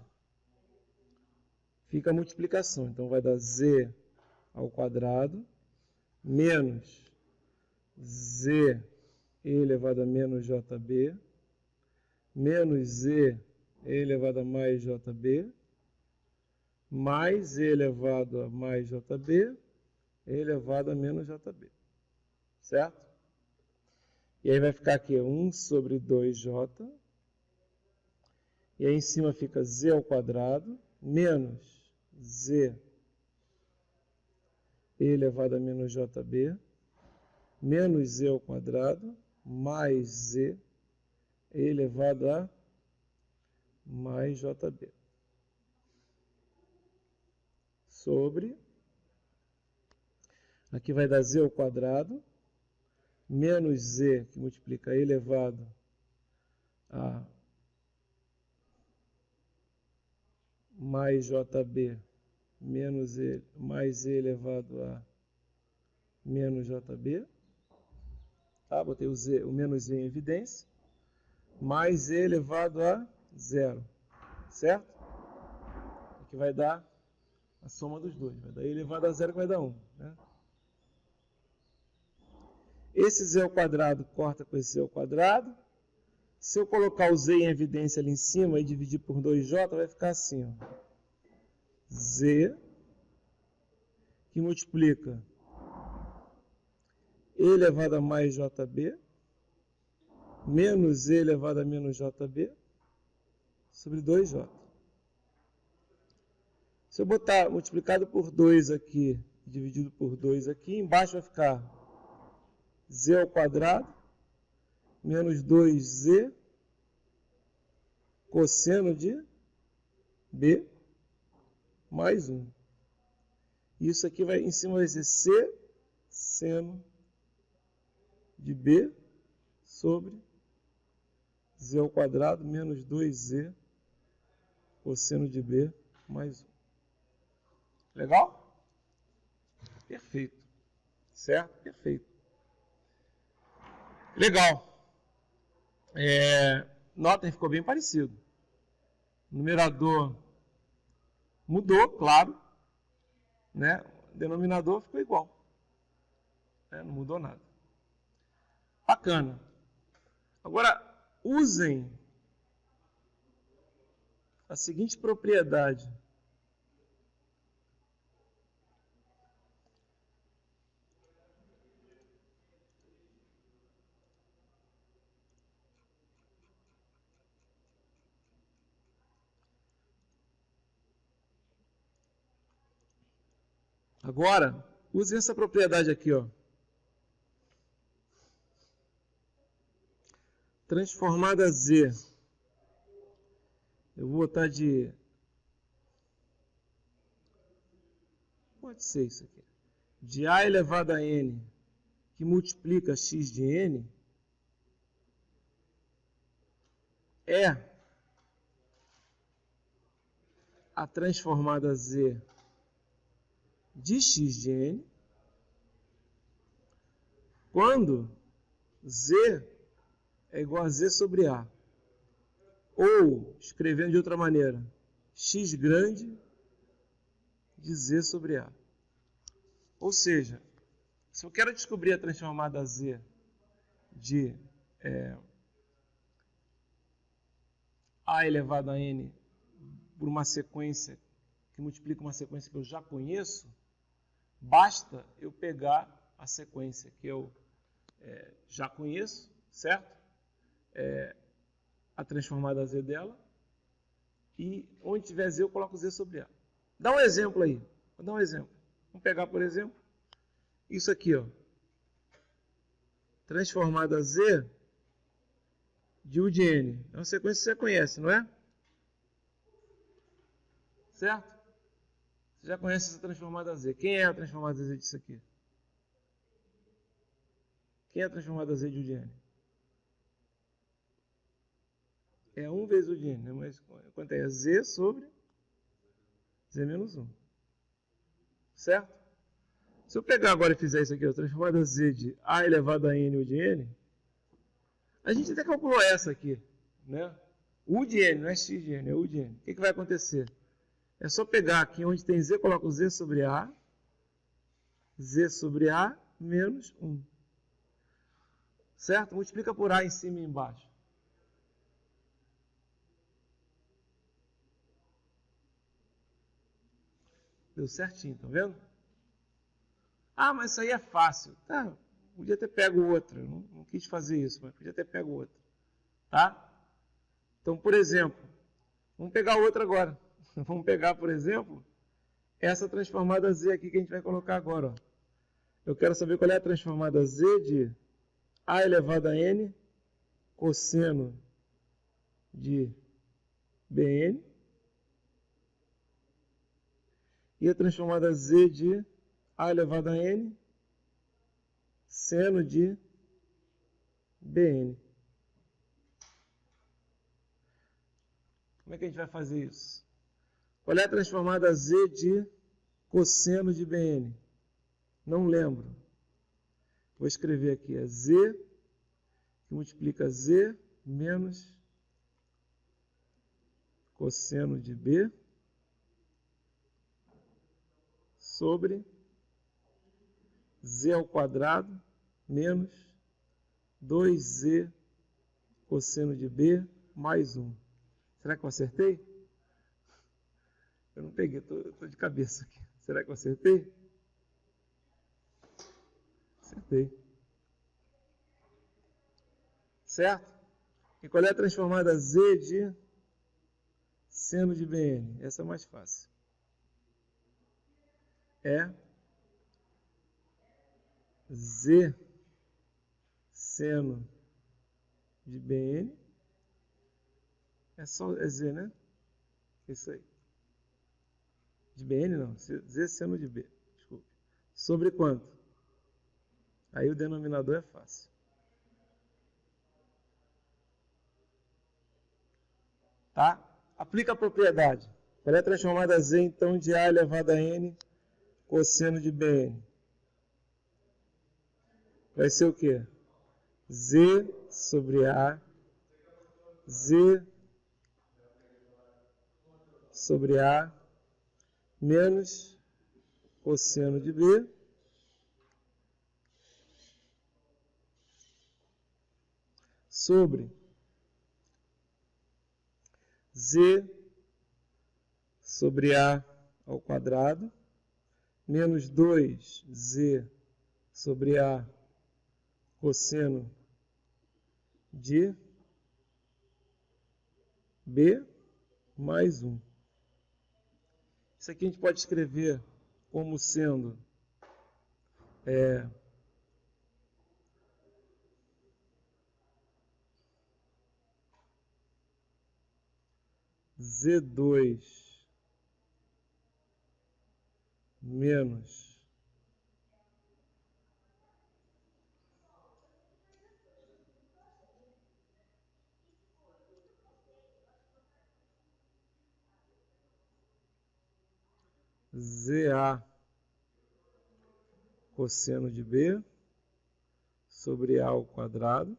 S1: fica a multiplicação. Então, vai dar z ao quadrado, menos z elevado a menos jb, menos z elevado a mais jb, mais e elevado a mais jb, elevado a menos jb. Certo? E aí vai ficar aqui 1 sobre 2j, e aí em cima fica z ao quadrado, menos z elevado a menos jb, menos z ao quadrado, mais z elevado a mais jb. Sobre, aqui vai dar z ao quadrado, menos z, que multiplica elevado a mais jb, menos e, mais e elevado a menos jb. Tá? Botei o menos z em evidência. Mais e elevado a 0. Certo? Aqui vai dar a soma dos dois. Vai dar e elevado a 0 que vai dar 1. Né? Esse z ao quadrado corta com esse z ao quadrado. Se eu colocar o z em evidência ali em cima e dividir por 2j, vai ficar assim. Ó. Z, que multiplica e elevado a mais jb, menos e elevado a menos jb, sobre 2j. Se eu botar multiplicado por 2 aqui, dividido por 2 aqui, embaixo vai ficar z ao quadrado, menos 2z, cosseno de b, mais 1. Isso aqui vai, em cima vai ser c, seno de b, sobre z ao quadrado, menos 2z, cosseno de b, mais 1. Legal? Perfeito. Certo? Perfeito. Legal. Notem, ficou bem parecido. O numerador mudou, claro. Né? O denominador ficou igual. Não mudou nada. Bacana. Agora, usem a seguinte propriedade. Agora, usem essa propriedade aqui, ó. Transformada z. Eu vou botar de... Pode ser isso aqui. De a elevado a n, que multiplica x de n, é a transformada Z de x de n quando Z é igual a Z sobre A. Ou, escrevendo de outra maneira, x grande de Z sobre A. Ou seja, se eu quero descobrir a transformada Z de A elevado a N por uma sequência que multiplica uma sequência que eu já conheço, basta eu pegar a sequência que eu já conheço, certo? A transformada Z dela, e onde tiver Z eu coloco Z sobre A. Dá um exemplo aí. Vou dar um exemplo. Vamos pegar, por exemplo, isso aqui, ó. Transformada Z de U de N. É uma sequência que você conhece, não é? Certo? Você já conhece essa transformada Z. Quem é a transformada Z disso aqui? Quem é a transformada Z de U de N? É 1 vezes U de N, né? Mas quanto é? Z sobre Z menos 1. Certo? Se eu pegar agora e fizer isso aqui, a transformada Z de A elevado a N U de N, a gente até calculou essa aqui, né? U de N, não é X de N, é U de N. O que vai acontecer? É só pegar aqui onde tem Z, coloco Z sobre A menos 1. Certo? Multiplica por A em cima e embaixo. Deu certinho, tá vendo? Ah, mas isso aí é fácil. Tá, podia ter pego outra. Eu não quis fazer isso, mas podia ter pego outra. Tá? Então, por exemplo, vamos pegar outra agora. Vamos pegar, por exemplo, essa transformada Z aqui que a gente vai colocar agora. Ó. Eu quero saber qual é a transformada Z de A elevado a N cosseno de Bn e a transformada Z de A elevado a N seno de Bn. Como é que a gente vai fazer isso? Qual é a transformada Z de cosseno de Bn? Não lembro. Vou escrever aqui, é Z que multiplica Z menos cosseno de B sobre Z ao quadrado menos 2Z cosseno de B mais 1. Será que eu acertei? Eu não peguei, estou de cabeça aqui. Será que eu acertei? Acertei. Certo? E qual é a transformada Z de seno de Bn? Essa é mais fácil. É Z seno de Bn. É Z, né? Isso aí. De Bn não, Z seno de B. Desculpe. Sobre quanto? Aí o denominador é fácil. Tá? Aplica a propriedade. Qual é a transformada Z, então, de A elevado a N cosseno de Bn? Vai ser o quê? Z sobre A, Z sobre A, menos cosseno de B, sobre Z sobre A ao quadrado, menos 2Z sobre A cosseno de B mais 1. Isso aqui a gente pode escrever como sendo Z2 menos ZA cosseno de B sobre A ao quadrado.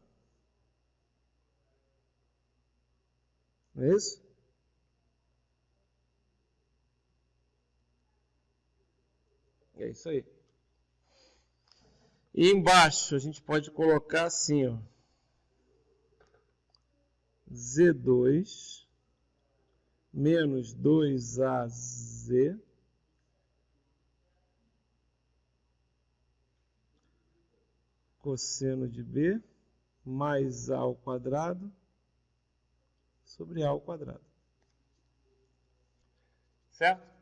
S1: Não é isso? É isso aí. E embaixo a gente pode colocar assim, ó. Z2 menos 2AZ cosseno de B mais A ao quadrado sobre A ao quadrado. Certo?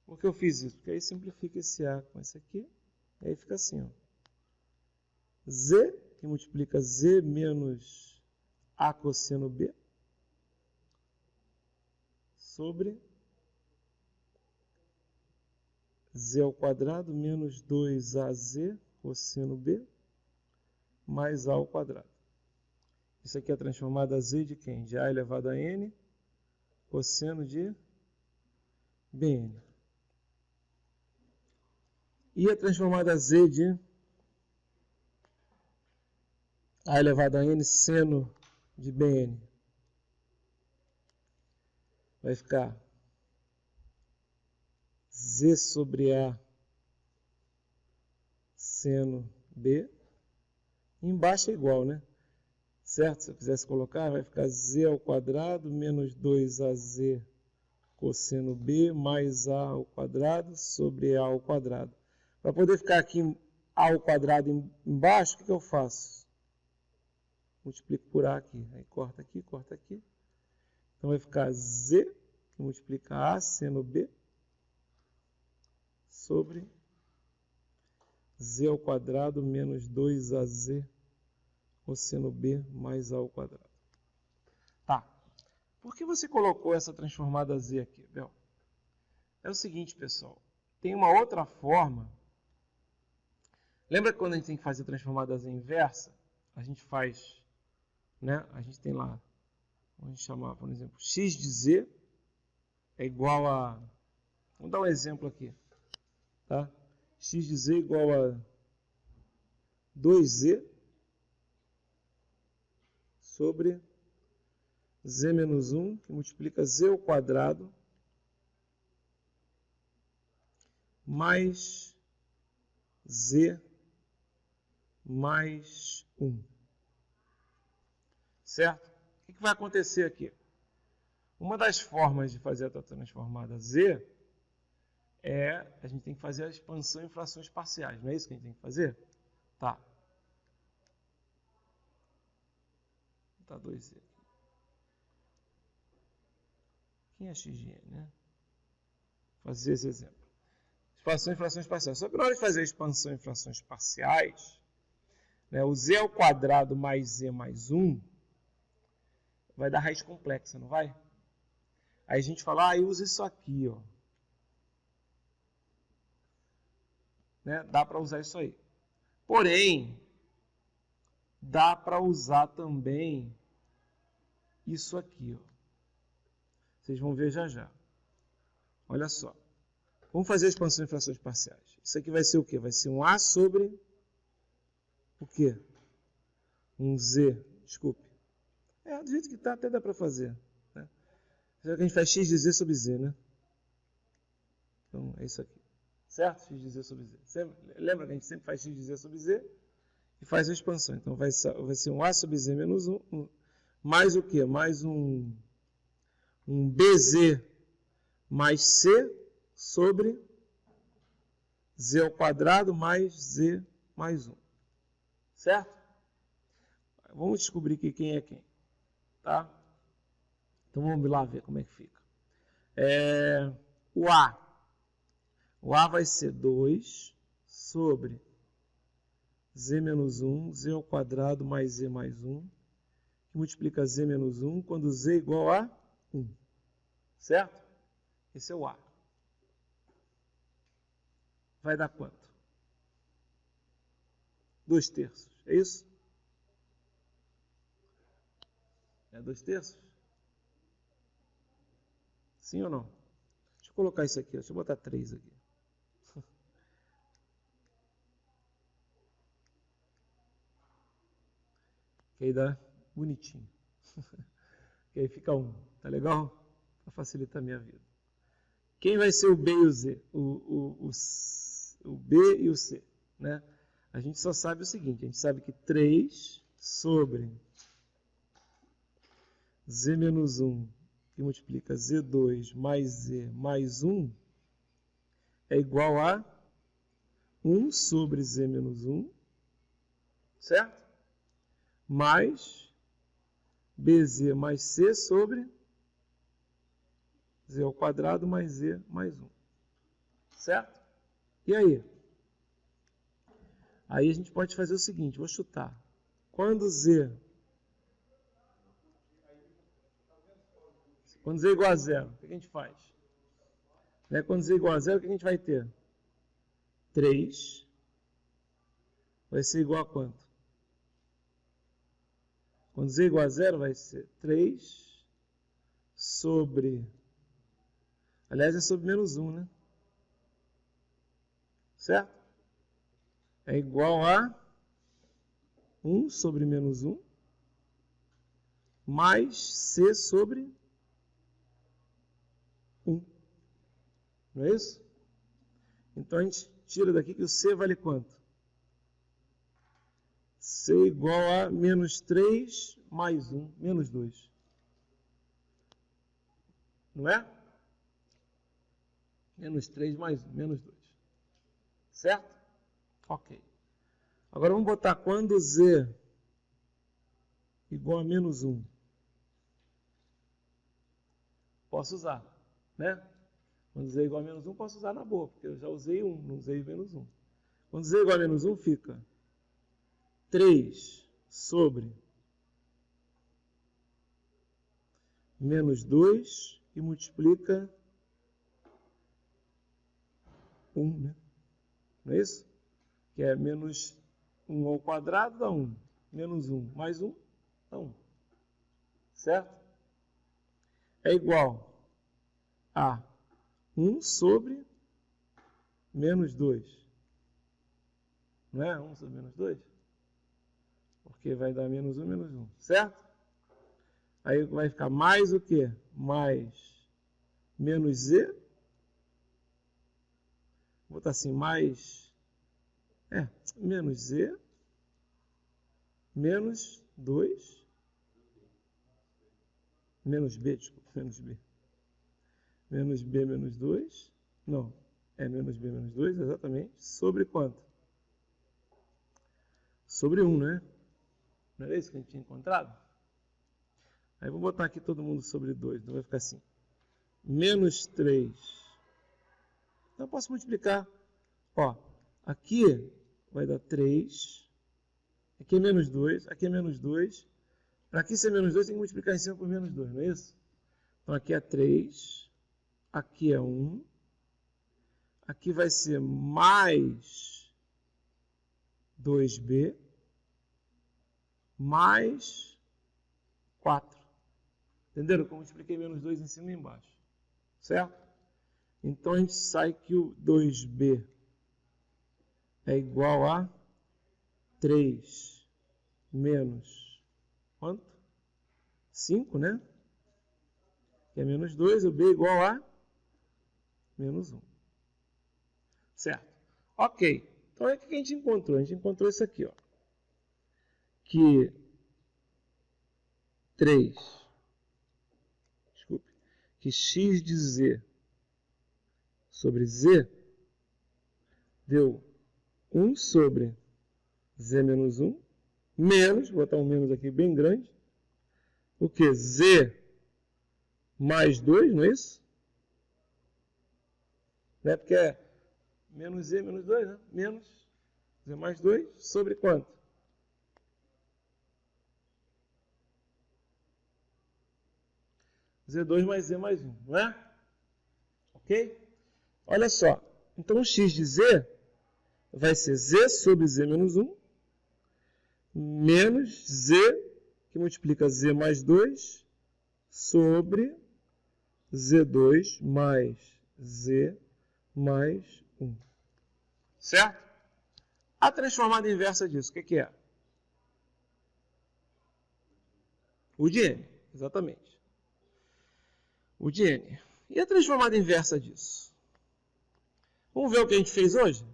S1: Por que eu fiz isso? Porque aí simplifica esse A com esse aqui. E aí fica assim, ó. Z, que multiplica Z menos A cosseno B, sobre Z ao quadrado menos 2AZ cosseno B, mais A ao quadrado. Isso aqui é transformado a Z de quem? De A elevado a N, cosseno de BN. E é transformado a Z de A elevado a N seno de BN. Vai ficar Z sobre A seno B. Embaixo é igual, né? Certo? Se eu quisesse colocar, vai ficar Z ao quadrado menos 2AZ cosseno B mais A ao quadrado sobre A ao quadrado. Para poder ficar aqui A ao quadrado embaixo, o que eu faço? Multiplico por A aqui. Aí corta aqui, corta aqui. Então vai ficar Z, que multiplica A seno B, sobre Z ao quadrado menos 2AZ cosseno B mais A ao quadrado. Tá. Por que você colocou essa transformada Z aqui, Bel? É o seguinte, pessoal. Tem uma outra forma. Lembra que quando a gente tem que fazer transformada Z inversa? A gente faz, né? A gente tem lá, vamos chamar, por exemplo, x de Z é igual a... Vamos dar um exemplo aqui. Tá? X de Z é igual a 2Z sobre Z menos 1, que multiplica Z ao quadrado, mais Z mais 1. Certo? O que vai acontecer aqui? Uma das formas de fazer a transformada Z é, a gente tem que fazer a expansão em frações parciais. Não é isso que a gente tem que fazer? Tá. Tá 2Z. Quem é x de n, né? Fazer esse exemplo. Expansão em frações parciais. Só que na hora de fazer a expansão em frações parciais, né, o z ao quadrado mais z mais 1 vai dar raiz complexa, não vai? Aí a gente fala, eu uso isso aqui, ó. Né? Dá para usar isso aí. Porém, dá para usar também isso aqui, ó. Vocês vão ver já já. Olha só. Vamos fazer a expansão em frações parciais. Isso aqui vai ser o quê? Vai ser um A sobre o quê? Um Z, desculpe. Do jeito que está, até dá para fazer. Né? Já que a gente faz x de Z sobre Z, né? Então, é isso aqui. Certo? X de Z sobre Z. Lembra que a gente sempre faz x de Z sobre Z e faz a expansão. Então, vai ser um A sobre Z menos 1, mais o quê? Mais um BZ mais C sobre Z ao quadrado mais Z mais 1. Certo? Vamos descobrir aqui quem é quem. Tá? Então vamos lá ver como é que fica. O A. O A vai ser 2 sobre Z menos 1, Z ao quadrado mais Z mais 1, que multiplica Z menos 1 quando Z é igual a 1. Certo? Esse é o A. Vai dar quanto? 2/3. É isso? É 2/3? Sim ou não? Deixa eu colocar isso aqui, deixa eu botar 3 aqui. Que aí dá bonitinho. Que aí fica 1, tá legal? Para facilitar a minha vida. Quem vai ser o B e o Z? O B e o C, né? A gente só sabe o seguinte, a gente sabe que 3 sobre Z menos 1, que multiplica Z2 mais Z mais 1, é igual a 1 sobre Z menos 1, certo? Mais BZ mais C sobre Z ao quadrado mais Z mais 1. Certo? E aí? Aí a gente pode fazer o seguinte, vou chutar. Quando Z é igual a 0, o que a gente faz? Quando Z é igual a 0, o que a gente vai ter? 3 vai ser igual a quanto? Quando Z é igual a 0, vai ser 3 sobre... Aliás, é sobre menos 1, né? Certo? É igual a 1 sobre menos 1 mais C sobre 1. Não é isso? Então a gente tira daqui que o C vale quanto? C é igual a menos 3 mais 1, menos 2. Não é? Menos 3 mais 1, menos 2. Certo? Ok. Agora vamos botar quando Z igual a menos 1. Posso usar, né? Quando Z é igual a menos 1, posso usar na boa, porque eu já usei 1, não usei menos 1. Quando Z é igual a menos 1, fica 3 sobre menos 2 e multiplica 1, né? Não é isso? Que é menos 1 ao quadrado dá 1. Menos 1 mais 1 dá 1. Certo? É igual a 1 sobre menos 2. Não é 1 sobre menos 2? Porque vai dar menos 1, menos 1. Certo? Aí vai ficar mais o quê? Mais menos Z. Vou botar assim, mais... menos Z. Menos 2. Menos B, desculpa. Menos B. Menos B menos 2. Não. É menos B menos 2, exatamente. Sobre quanto? Sobre 1, né? Não era isso que a gente tinha encontrado? Aí vou botar aqui todo mundo sobre 2. Então vai ficar assim. Menos 3. Então eu posso multiplicar. Ó, aqui vai dar 3. Aqui é menos 2. Aqui é menos 2. Para aqui ser menos 2, tem que multiplicar em cima por menos 2, não é isso? Então aqui é 3. Aqui é 1. Aqui vai ser mais 2b mais 4. Entenderam? Como eu expliquei menos 2 em cima e embaixo. Certo? Então a gente sai que o 2b é igual a 3 menos quanto? 5, né? Que é menos 2, o b é igual a menos 1. Certo? Ok. Então, o que a gente encontrou? A gente encontrou isso aqui, ó. Que 3, desculpe, que x de z sobre z deu 1 sobre z menos 1, menos, vou botar um menos aqui bem grande, o que? Z mais 2, não é isso? Né? Porque é menos z menos 2, né? Menos z mais 2 sobre quanto? Z2 mais z mais 1, não é? Ok? Olha só. Então, o x de z vai ser z sobre z menos 1 menos z, que multiplica z mais 2, sobre z2 mais Z mais 1. Certo? A transformada inversa disso, o que é? O de N, exatamente. O de N. E a transformada inversa disso? Vamos ver o que a gente fez hoje?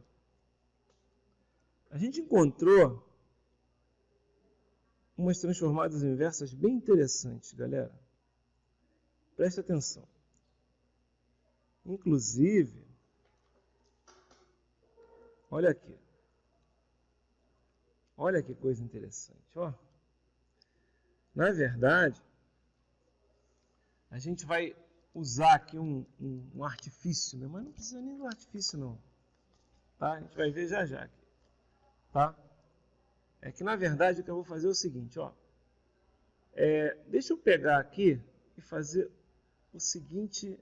S1: A gente encontrou umas transformadas inversas bem interessantes, galera. Preste atenção. Inclusive, olha aqui. Olha que coisa interessante, ó. Na verdade, a gente vai usar aqui um artifício, né? Mas não precisa nem do artifício, não. Tá? A gente vai ver já já aqui. Tá? É que, na verdade, o que eu vou fazer é o seguinte, ó. Deixa eu pegar aqui e fazer a seguinte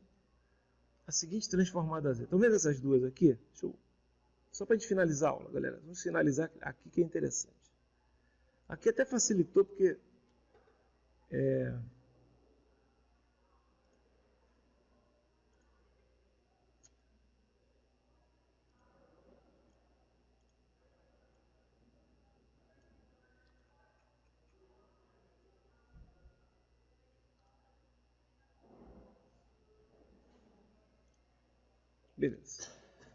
S1: transformada Z. Estão vendo essas duas aqui? Só para a gente finalizar a aula, galera. Vamos finalizar aqui que é interessante. Aqui até facilitou, porque beleza.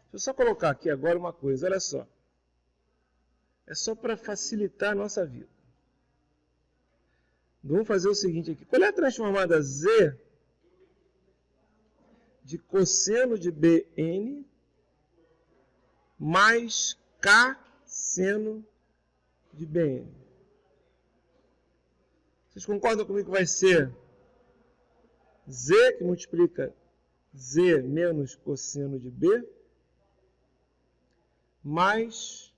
S1: Deixa eu só colocar aqui agora uma coisa, olha só. É só para facilitar a nossa vida. Vamos fazer o seguinte aqui. Qual é a transformada Z de cosseno de BN mais K seno de BN? Vocês concordam comigo que vai ser Z que multiplica Z menos cosseno de B mais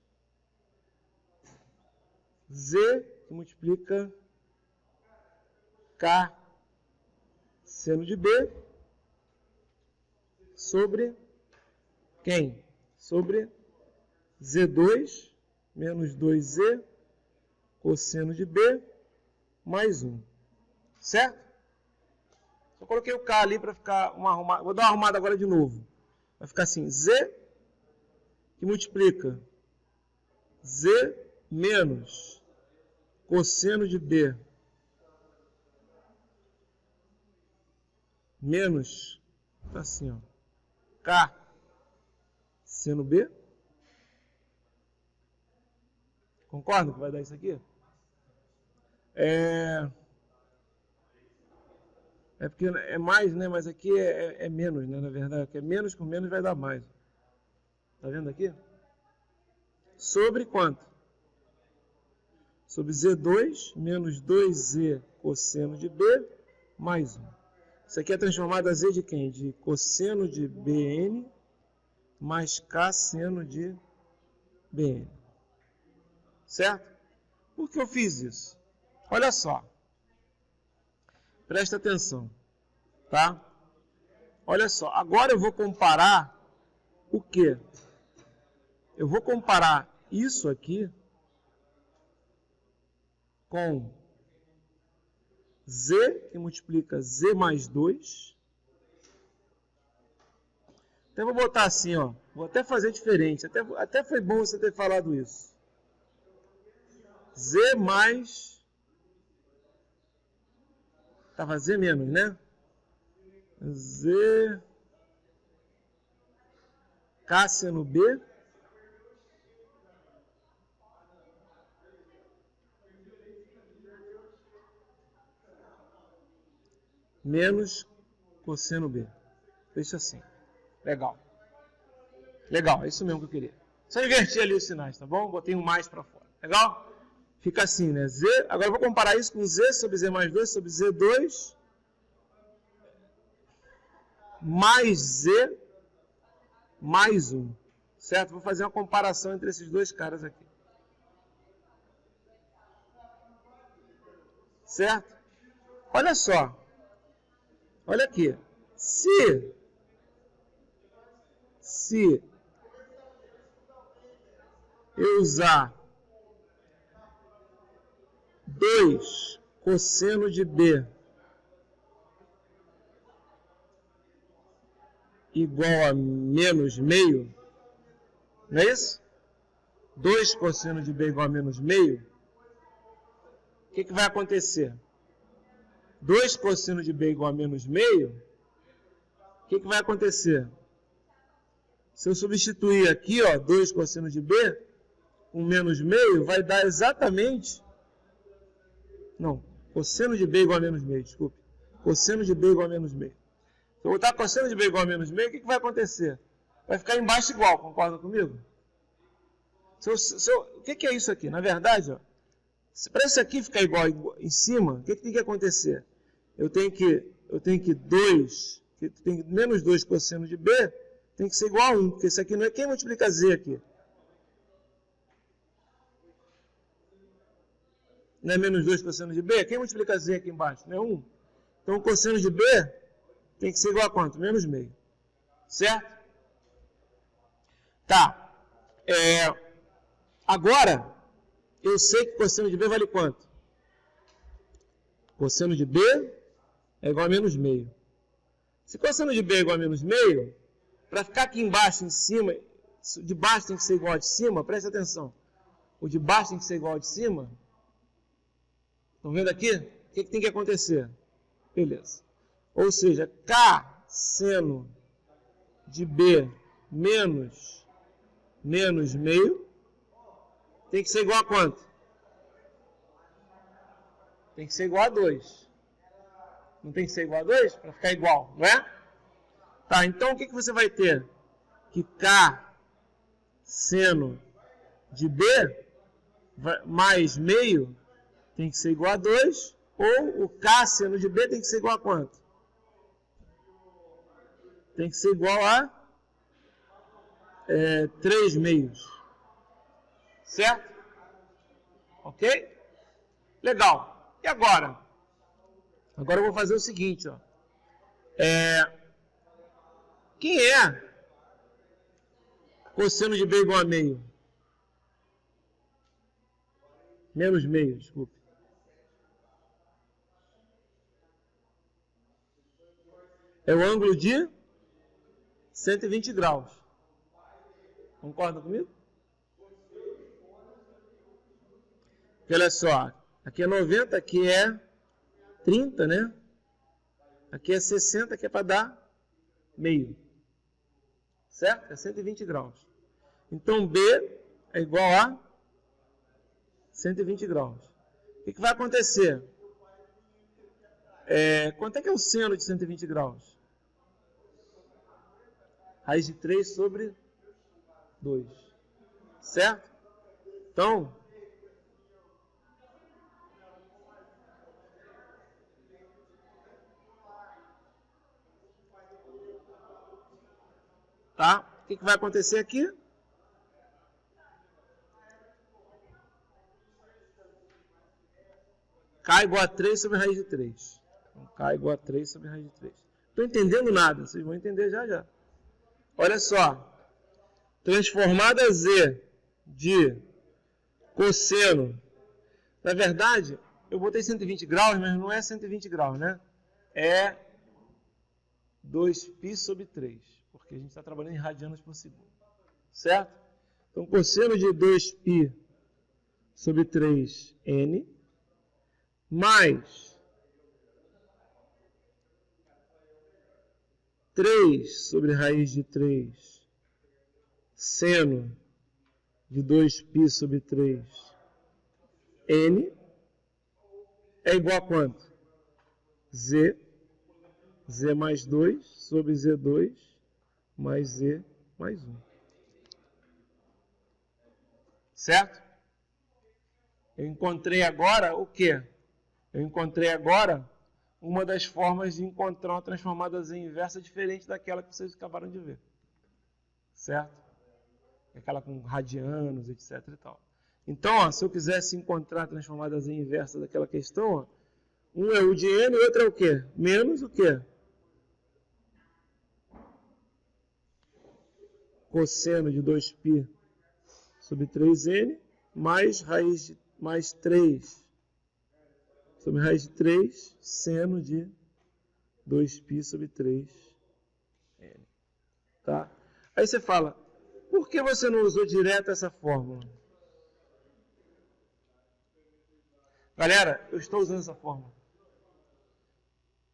S1: Z que multiplica K seno de B sobre quem? Sobre Z2 menos 2Z cosseno de B mais 1. Certo? Só coloquei o K ali para ficar uma arrumada. Vou dar uma arrumada agora de novo. Vai ficar assim, Z que multiplica Z menos cosseno de B menos, tá assim, ó, K seno B. Concordam que vai dar isso aqui? É porque é mais, né? Mas aqui é menos, né? Na verdade, porque menos com menos vai dar mais. Tá vendo aqui? Sobre quanto? Sobre Z2 menos 2Z cosseno de B mais 1. Isso aqui é transformada Z de quem? De cosseno de BN mais K seno de BN. Certo? Por que eu fiz isso? Olha só. Presta atenção. Tá? Olha só. Agora eu vou comparar o quê? Eu vou comparar isso aqui com Z, que multiplica Z mais 2. Então, eu vou botar assim, ó. Vou até fazer diferente. Até foi bom você ter falado isso. Z mais... Estava Z menos, né? Z... K seno B. Menos cosseno B. Deixa assim. Legal. Legal, é isso mesmo que eu queria. Só inverti ali os sinais, tá bom? Botei um mais para fora. Legal? Fica assim, né? Z, agora eu vou comparar isso com Z sobre Z mais 2 sobre Z2 mais Z mais 1. Certo? Vou fazer uma comparação entre esses dois caras aqui. Certo? Olha só. Olha aqui. Se eu usar 2 cosseno de B igual a menos meio, não é isso? 2 cosseno de B igual a menos meio, o que vai acontecer? 2 cosseno de B igual a menos meio, o que vai acontecer? Se eu substituir aqui, ó, 2 cosseno de B, com menos meio, vai dar exatamente... Não, cosseno de B igual a menos meio, desculpe. Cosseno de B igual a menos meio. Se eu botar cosseno de B igual a menos meio, o que vai acontecer? Vai ficar embaixo igual, concorda comigo? O que é isso aqui? Na verdade, ó, para isso aqui ficar igual em cima, o que tem que acontecer? Eu tenho que menos 2 cosseno de B tem que ser igual a 1, porque isso aqui não é quem multiplica Z aqui. Não é menos 2 cosseno de B? Quem multiplica Z aqui embaixo? Não é 1. Então o cosseno de B tem que ser igual a quanto? Menos meio. Certo? Tá. Agora, eu sei que cosseno de B vale quanto? Cosseno de B é igual a menos meio. Se cosseno de B é igual a menos meio, para ficar aqui embaixo, em cima, de baixo tem que ser igual ao de cima, preste atenção. O de baixo tem que ser igual ao de cima. Estão vendo aqui? O que tem que acontecer? Beleza. Ou seja, K seno de B menos meio tem que ser igual a quanto? Tem que ser igual a 2. Não tem que ser igual a 2? Para ficar igual, não é? Tá, então o que você vai ter? Que K seno de B mais meio tem que ser igual a 2, ou o K seno de B tem que ser igual a quanto? Tem que ser igual a 3 meios. Certo? Ok? Legal. E agora? Agora eu vou fazer o seguinte, ó. Quem é cosseno de B igual a meio? Menos meio, desculpe. É o ângulo de 120 graus. Concorda comigo? Porque olha só, aqui é 90, aqui é 30, né? Aqui é 60, que é para dar meio. Certo? É 120 graus. Então, B é igual a 120 graus. O que vai acontecer? Quanto é que é o seno de 120 graus? Raiz de 3 sobre 2. Certo? Então, tá? O que vai acontecer aqui? K igual a 3 sobre raiz de 3. Então, K igual a 3 sobre raiz de 3. Estou entendendo nada, vocês vão entender já já. Olha só. Transformada Z de cosseno. Na verdade, eu botei 120 graus, mas não é 120 graus, né? É 2π sobre 3. Porque a gente está trabalhando em radianos por segundo. Certo? Então, cosseno de 2π sobre 3n mais 3 sobre raiz de 3 seno de 2π sobre 3 n é igual a quanto? Z mais 2 sobre Z2 mais Z mais 1. Certo? Eu encontrei agora o quê? Eu encontrei agora uma das formas de encontrar uma transformada Z inversa diferente daquela que vocês acabaram de ver. Certo? Aquela com radianos, etc. e tal. Então, ó, se eu quisesse encontrar a transformada Z inversa daquela questão, ó, um é o de n e o outro é o quê? Menos o quê? Cosseno de 2π sobre 3n mais mais 3 sobre raiz de 3 seno de 2π sobre 3n. Tá? Aí você fala, por que você não usou direto essa fórmula? Galera, eu estou usando essa fórmula.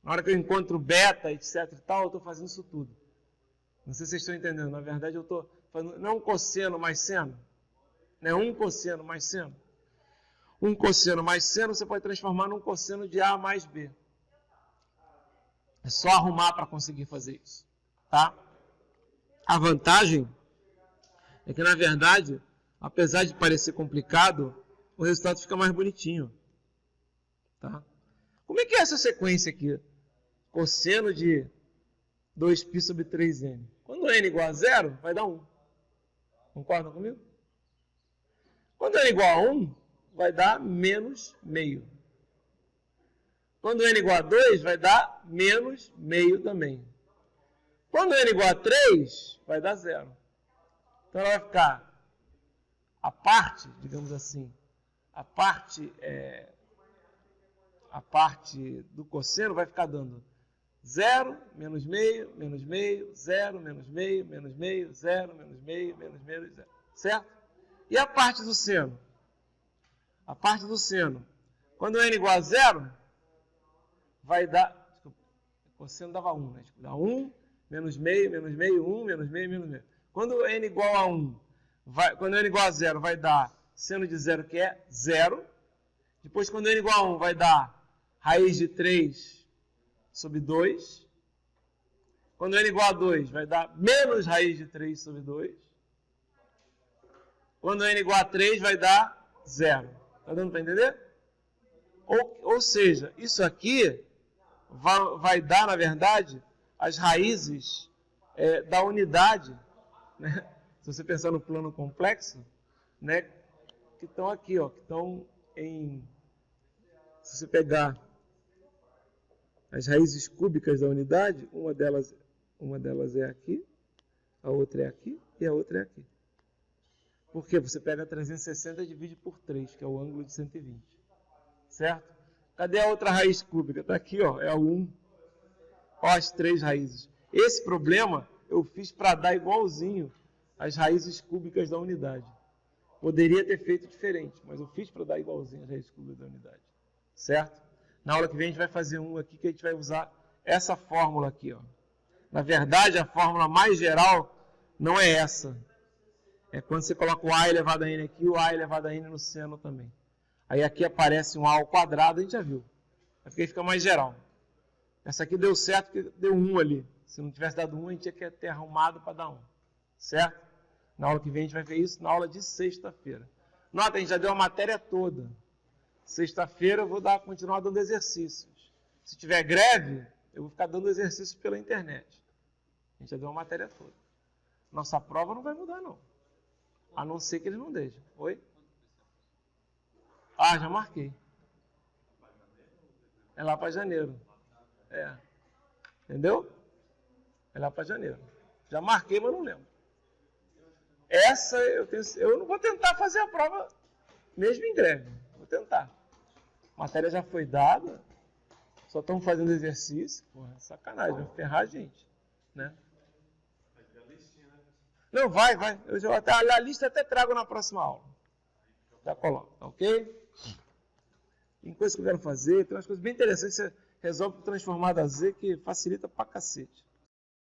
S1: Na hora que eu encontro beta, etc e tal, eu estou fazendo isso tudo. Não sei se vocês estão entendendo. Na verdade, eu estou fazendo, não um cosseno mais seno. Não é um cosseno mais seno. Um cosseno mais seno você pode transformar num cosseno de A mais B. É só arrumar para conseguir fazer isso. Tá? A vantagem é que, na verdade, apesar de parecer complicado, o resultado fica mais bonitinho. Tá? Como é que é essa sequência aqui? Cosseno de 2π sobre 3n. Quando n igual a 0, vai dar 1. Concordam comigo? Quando n igual a 1, vai dar menos meio. Quando n igual a 2, vai dar menos meio também. Quando n igual a 3, vai dar 0. Então ela vai ficar, a parte, digamos assim, a parte do cosseno vai ficar dando 0, menos meio, 0, menos meio, 0, menos meio, 0. Certo? E a parte do seno? A parte do seno, quando n igual a 0, vai dar, desculpa, o cosseno dava 1, né? Dá 1, menos meio, 1, menos meio. Quando n igual a 1, quando n igual a 0, vai dar seno de 0, que é 0. Depois, quando n igual a 1, vai dar raiz de 3 sobre 2. Quando n igual a 2, vai dar menos raiz de 3 sobre 2. Quando n igual a 3, vai dar 0. Está dando para entender? Ou seja, isso aqui vai dar, na verdade, as raízes da unidade, né? Se você pensar no plano complexo, né? Que estão aqui, ó, que estão em... Se você pegar as raízes cúbicas da unidade, uma delas é aqui, a outra é aqui e a outra é aqui. Porque você pega 360 e divide por 3, que é o ângulo de 120. Certo? Cadê a outra raiz cúbica? Está aqui, ó, é a 1. Ó, as 3 raízes. Esse problema eu fiz para dar igualzinho as raízes cúbicas da unidade. Poderia ter feito diferente, mas eu fiz para dar igualzinho as raízes cúbicas da unidade. Certo? Na aula que vem a gente vai fazer um aqui que a gente vai usar essa fórmula aqui, ó. Na verdade, a fórmula mais geral não é essa. É quando você coloca o A elevado a N aqui e o A elevado a N no seno também. Aí aqui aparece um A ao quadrado, a gente já viu. Aqui fica mais geral. Essa aqui deu certo porque deu 1 ali. Se não tivesse dado 1, a gente tinha que ter arrumado para dar 1. Certo? Na aula que vem a gente vai ver isso na aula de sexta-feira. Nota, a gente já deu a matéria toda. Sexta-feira eu vou continuar dando exercícios. Se tiver greve, eu vou ficar dando exercícios pela internet. A gente já deu a matéria toda. Nossa prova não vai mudar, não. A não ser que eles não deixem. Oi? Ah, já marquei. É lá para janeiro. É. Entendeu? É lá para janeiro. Já marquei, mas não lembro. Essa eu não vou tentar fazer a prova mesmo em greve. Vou tentar. A matéria já foi dada. Só estamos fazendo exercício. Porra, sacanagem, vai ferrar a gente. Né? Não, vai. A lista até trago na próxima aula. Já coloco, tá ok? Tem coisas que eu quero fazer, tem umas coisas bem interessantes que você resolve transformar da Z que facilita pra cacete.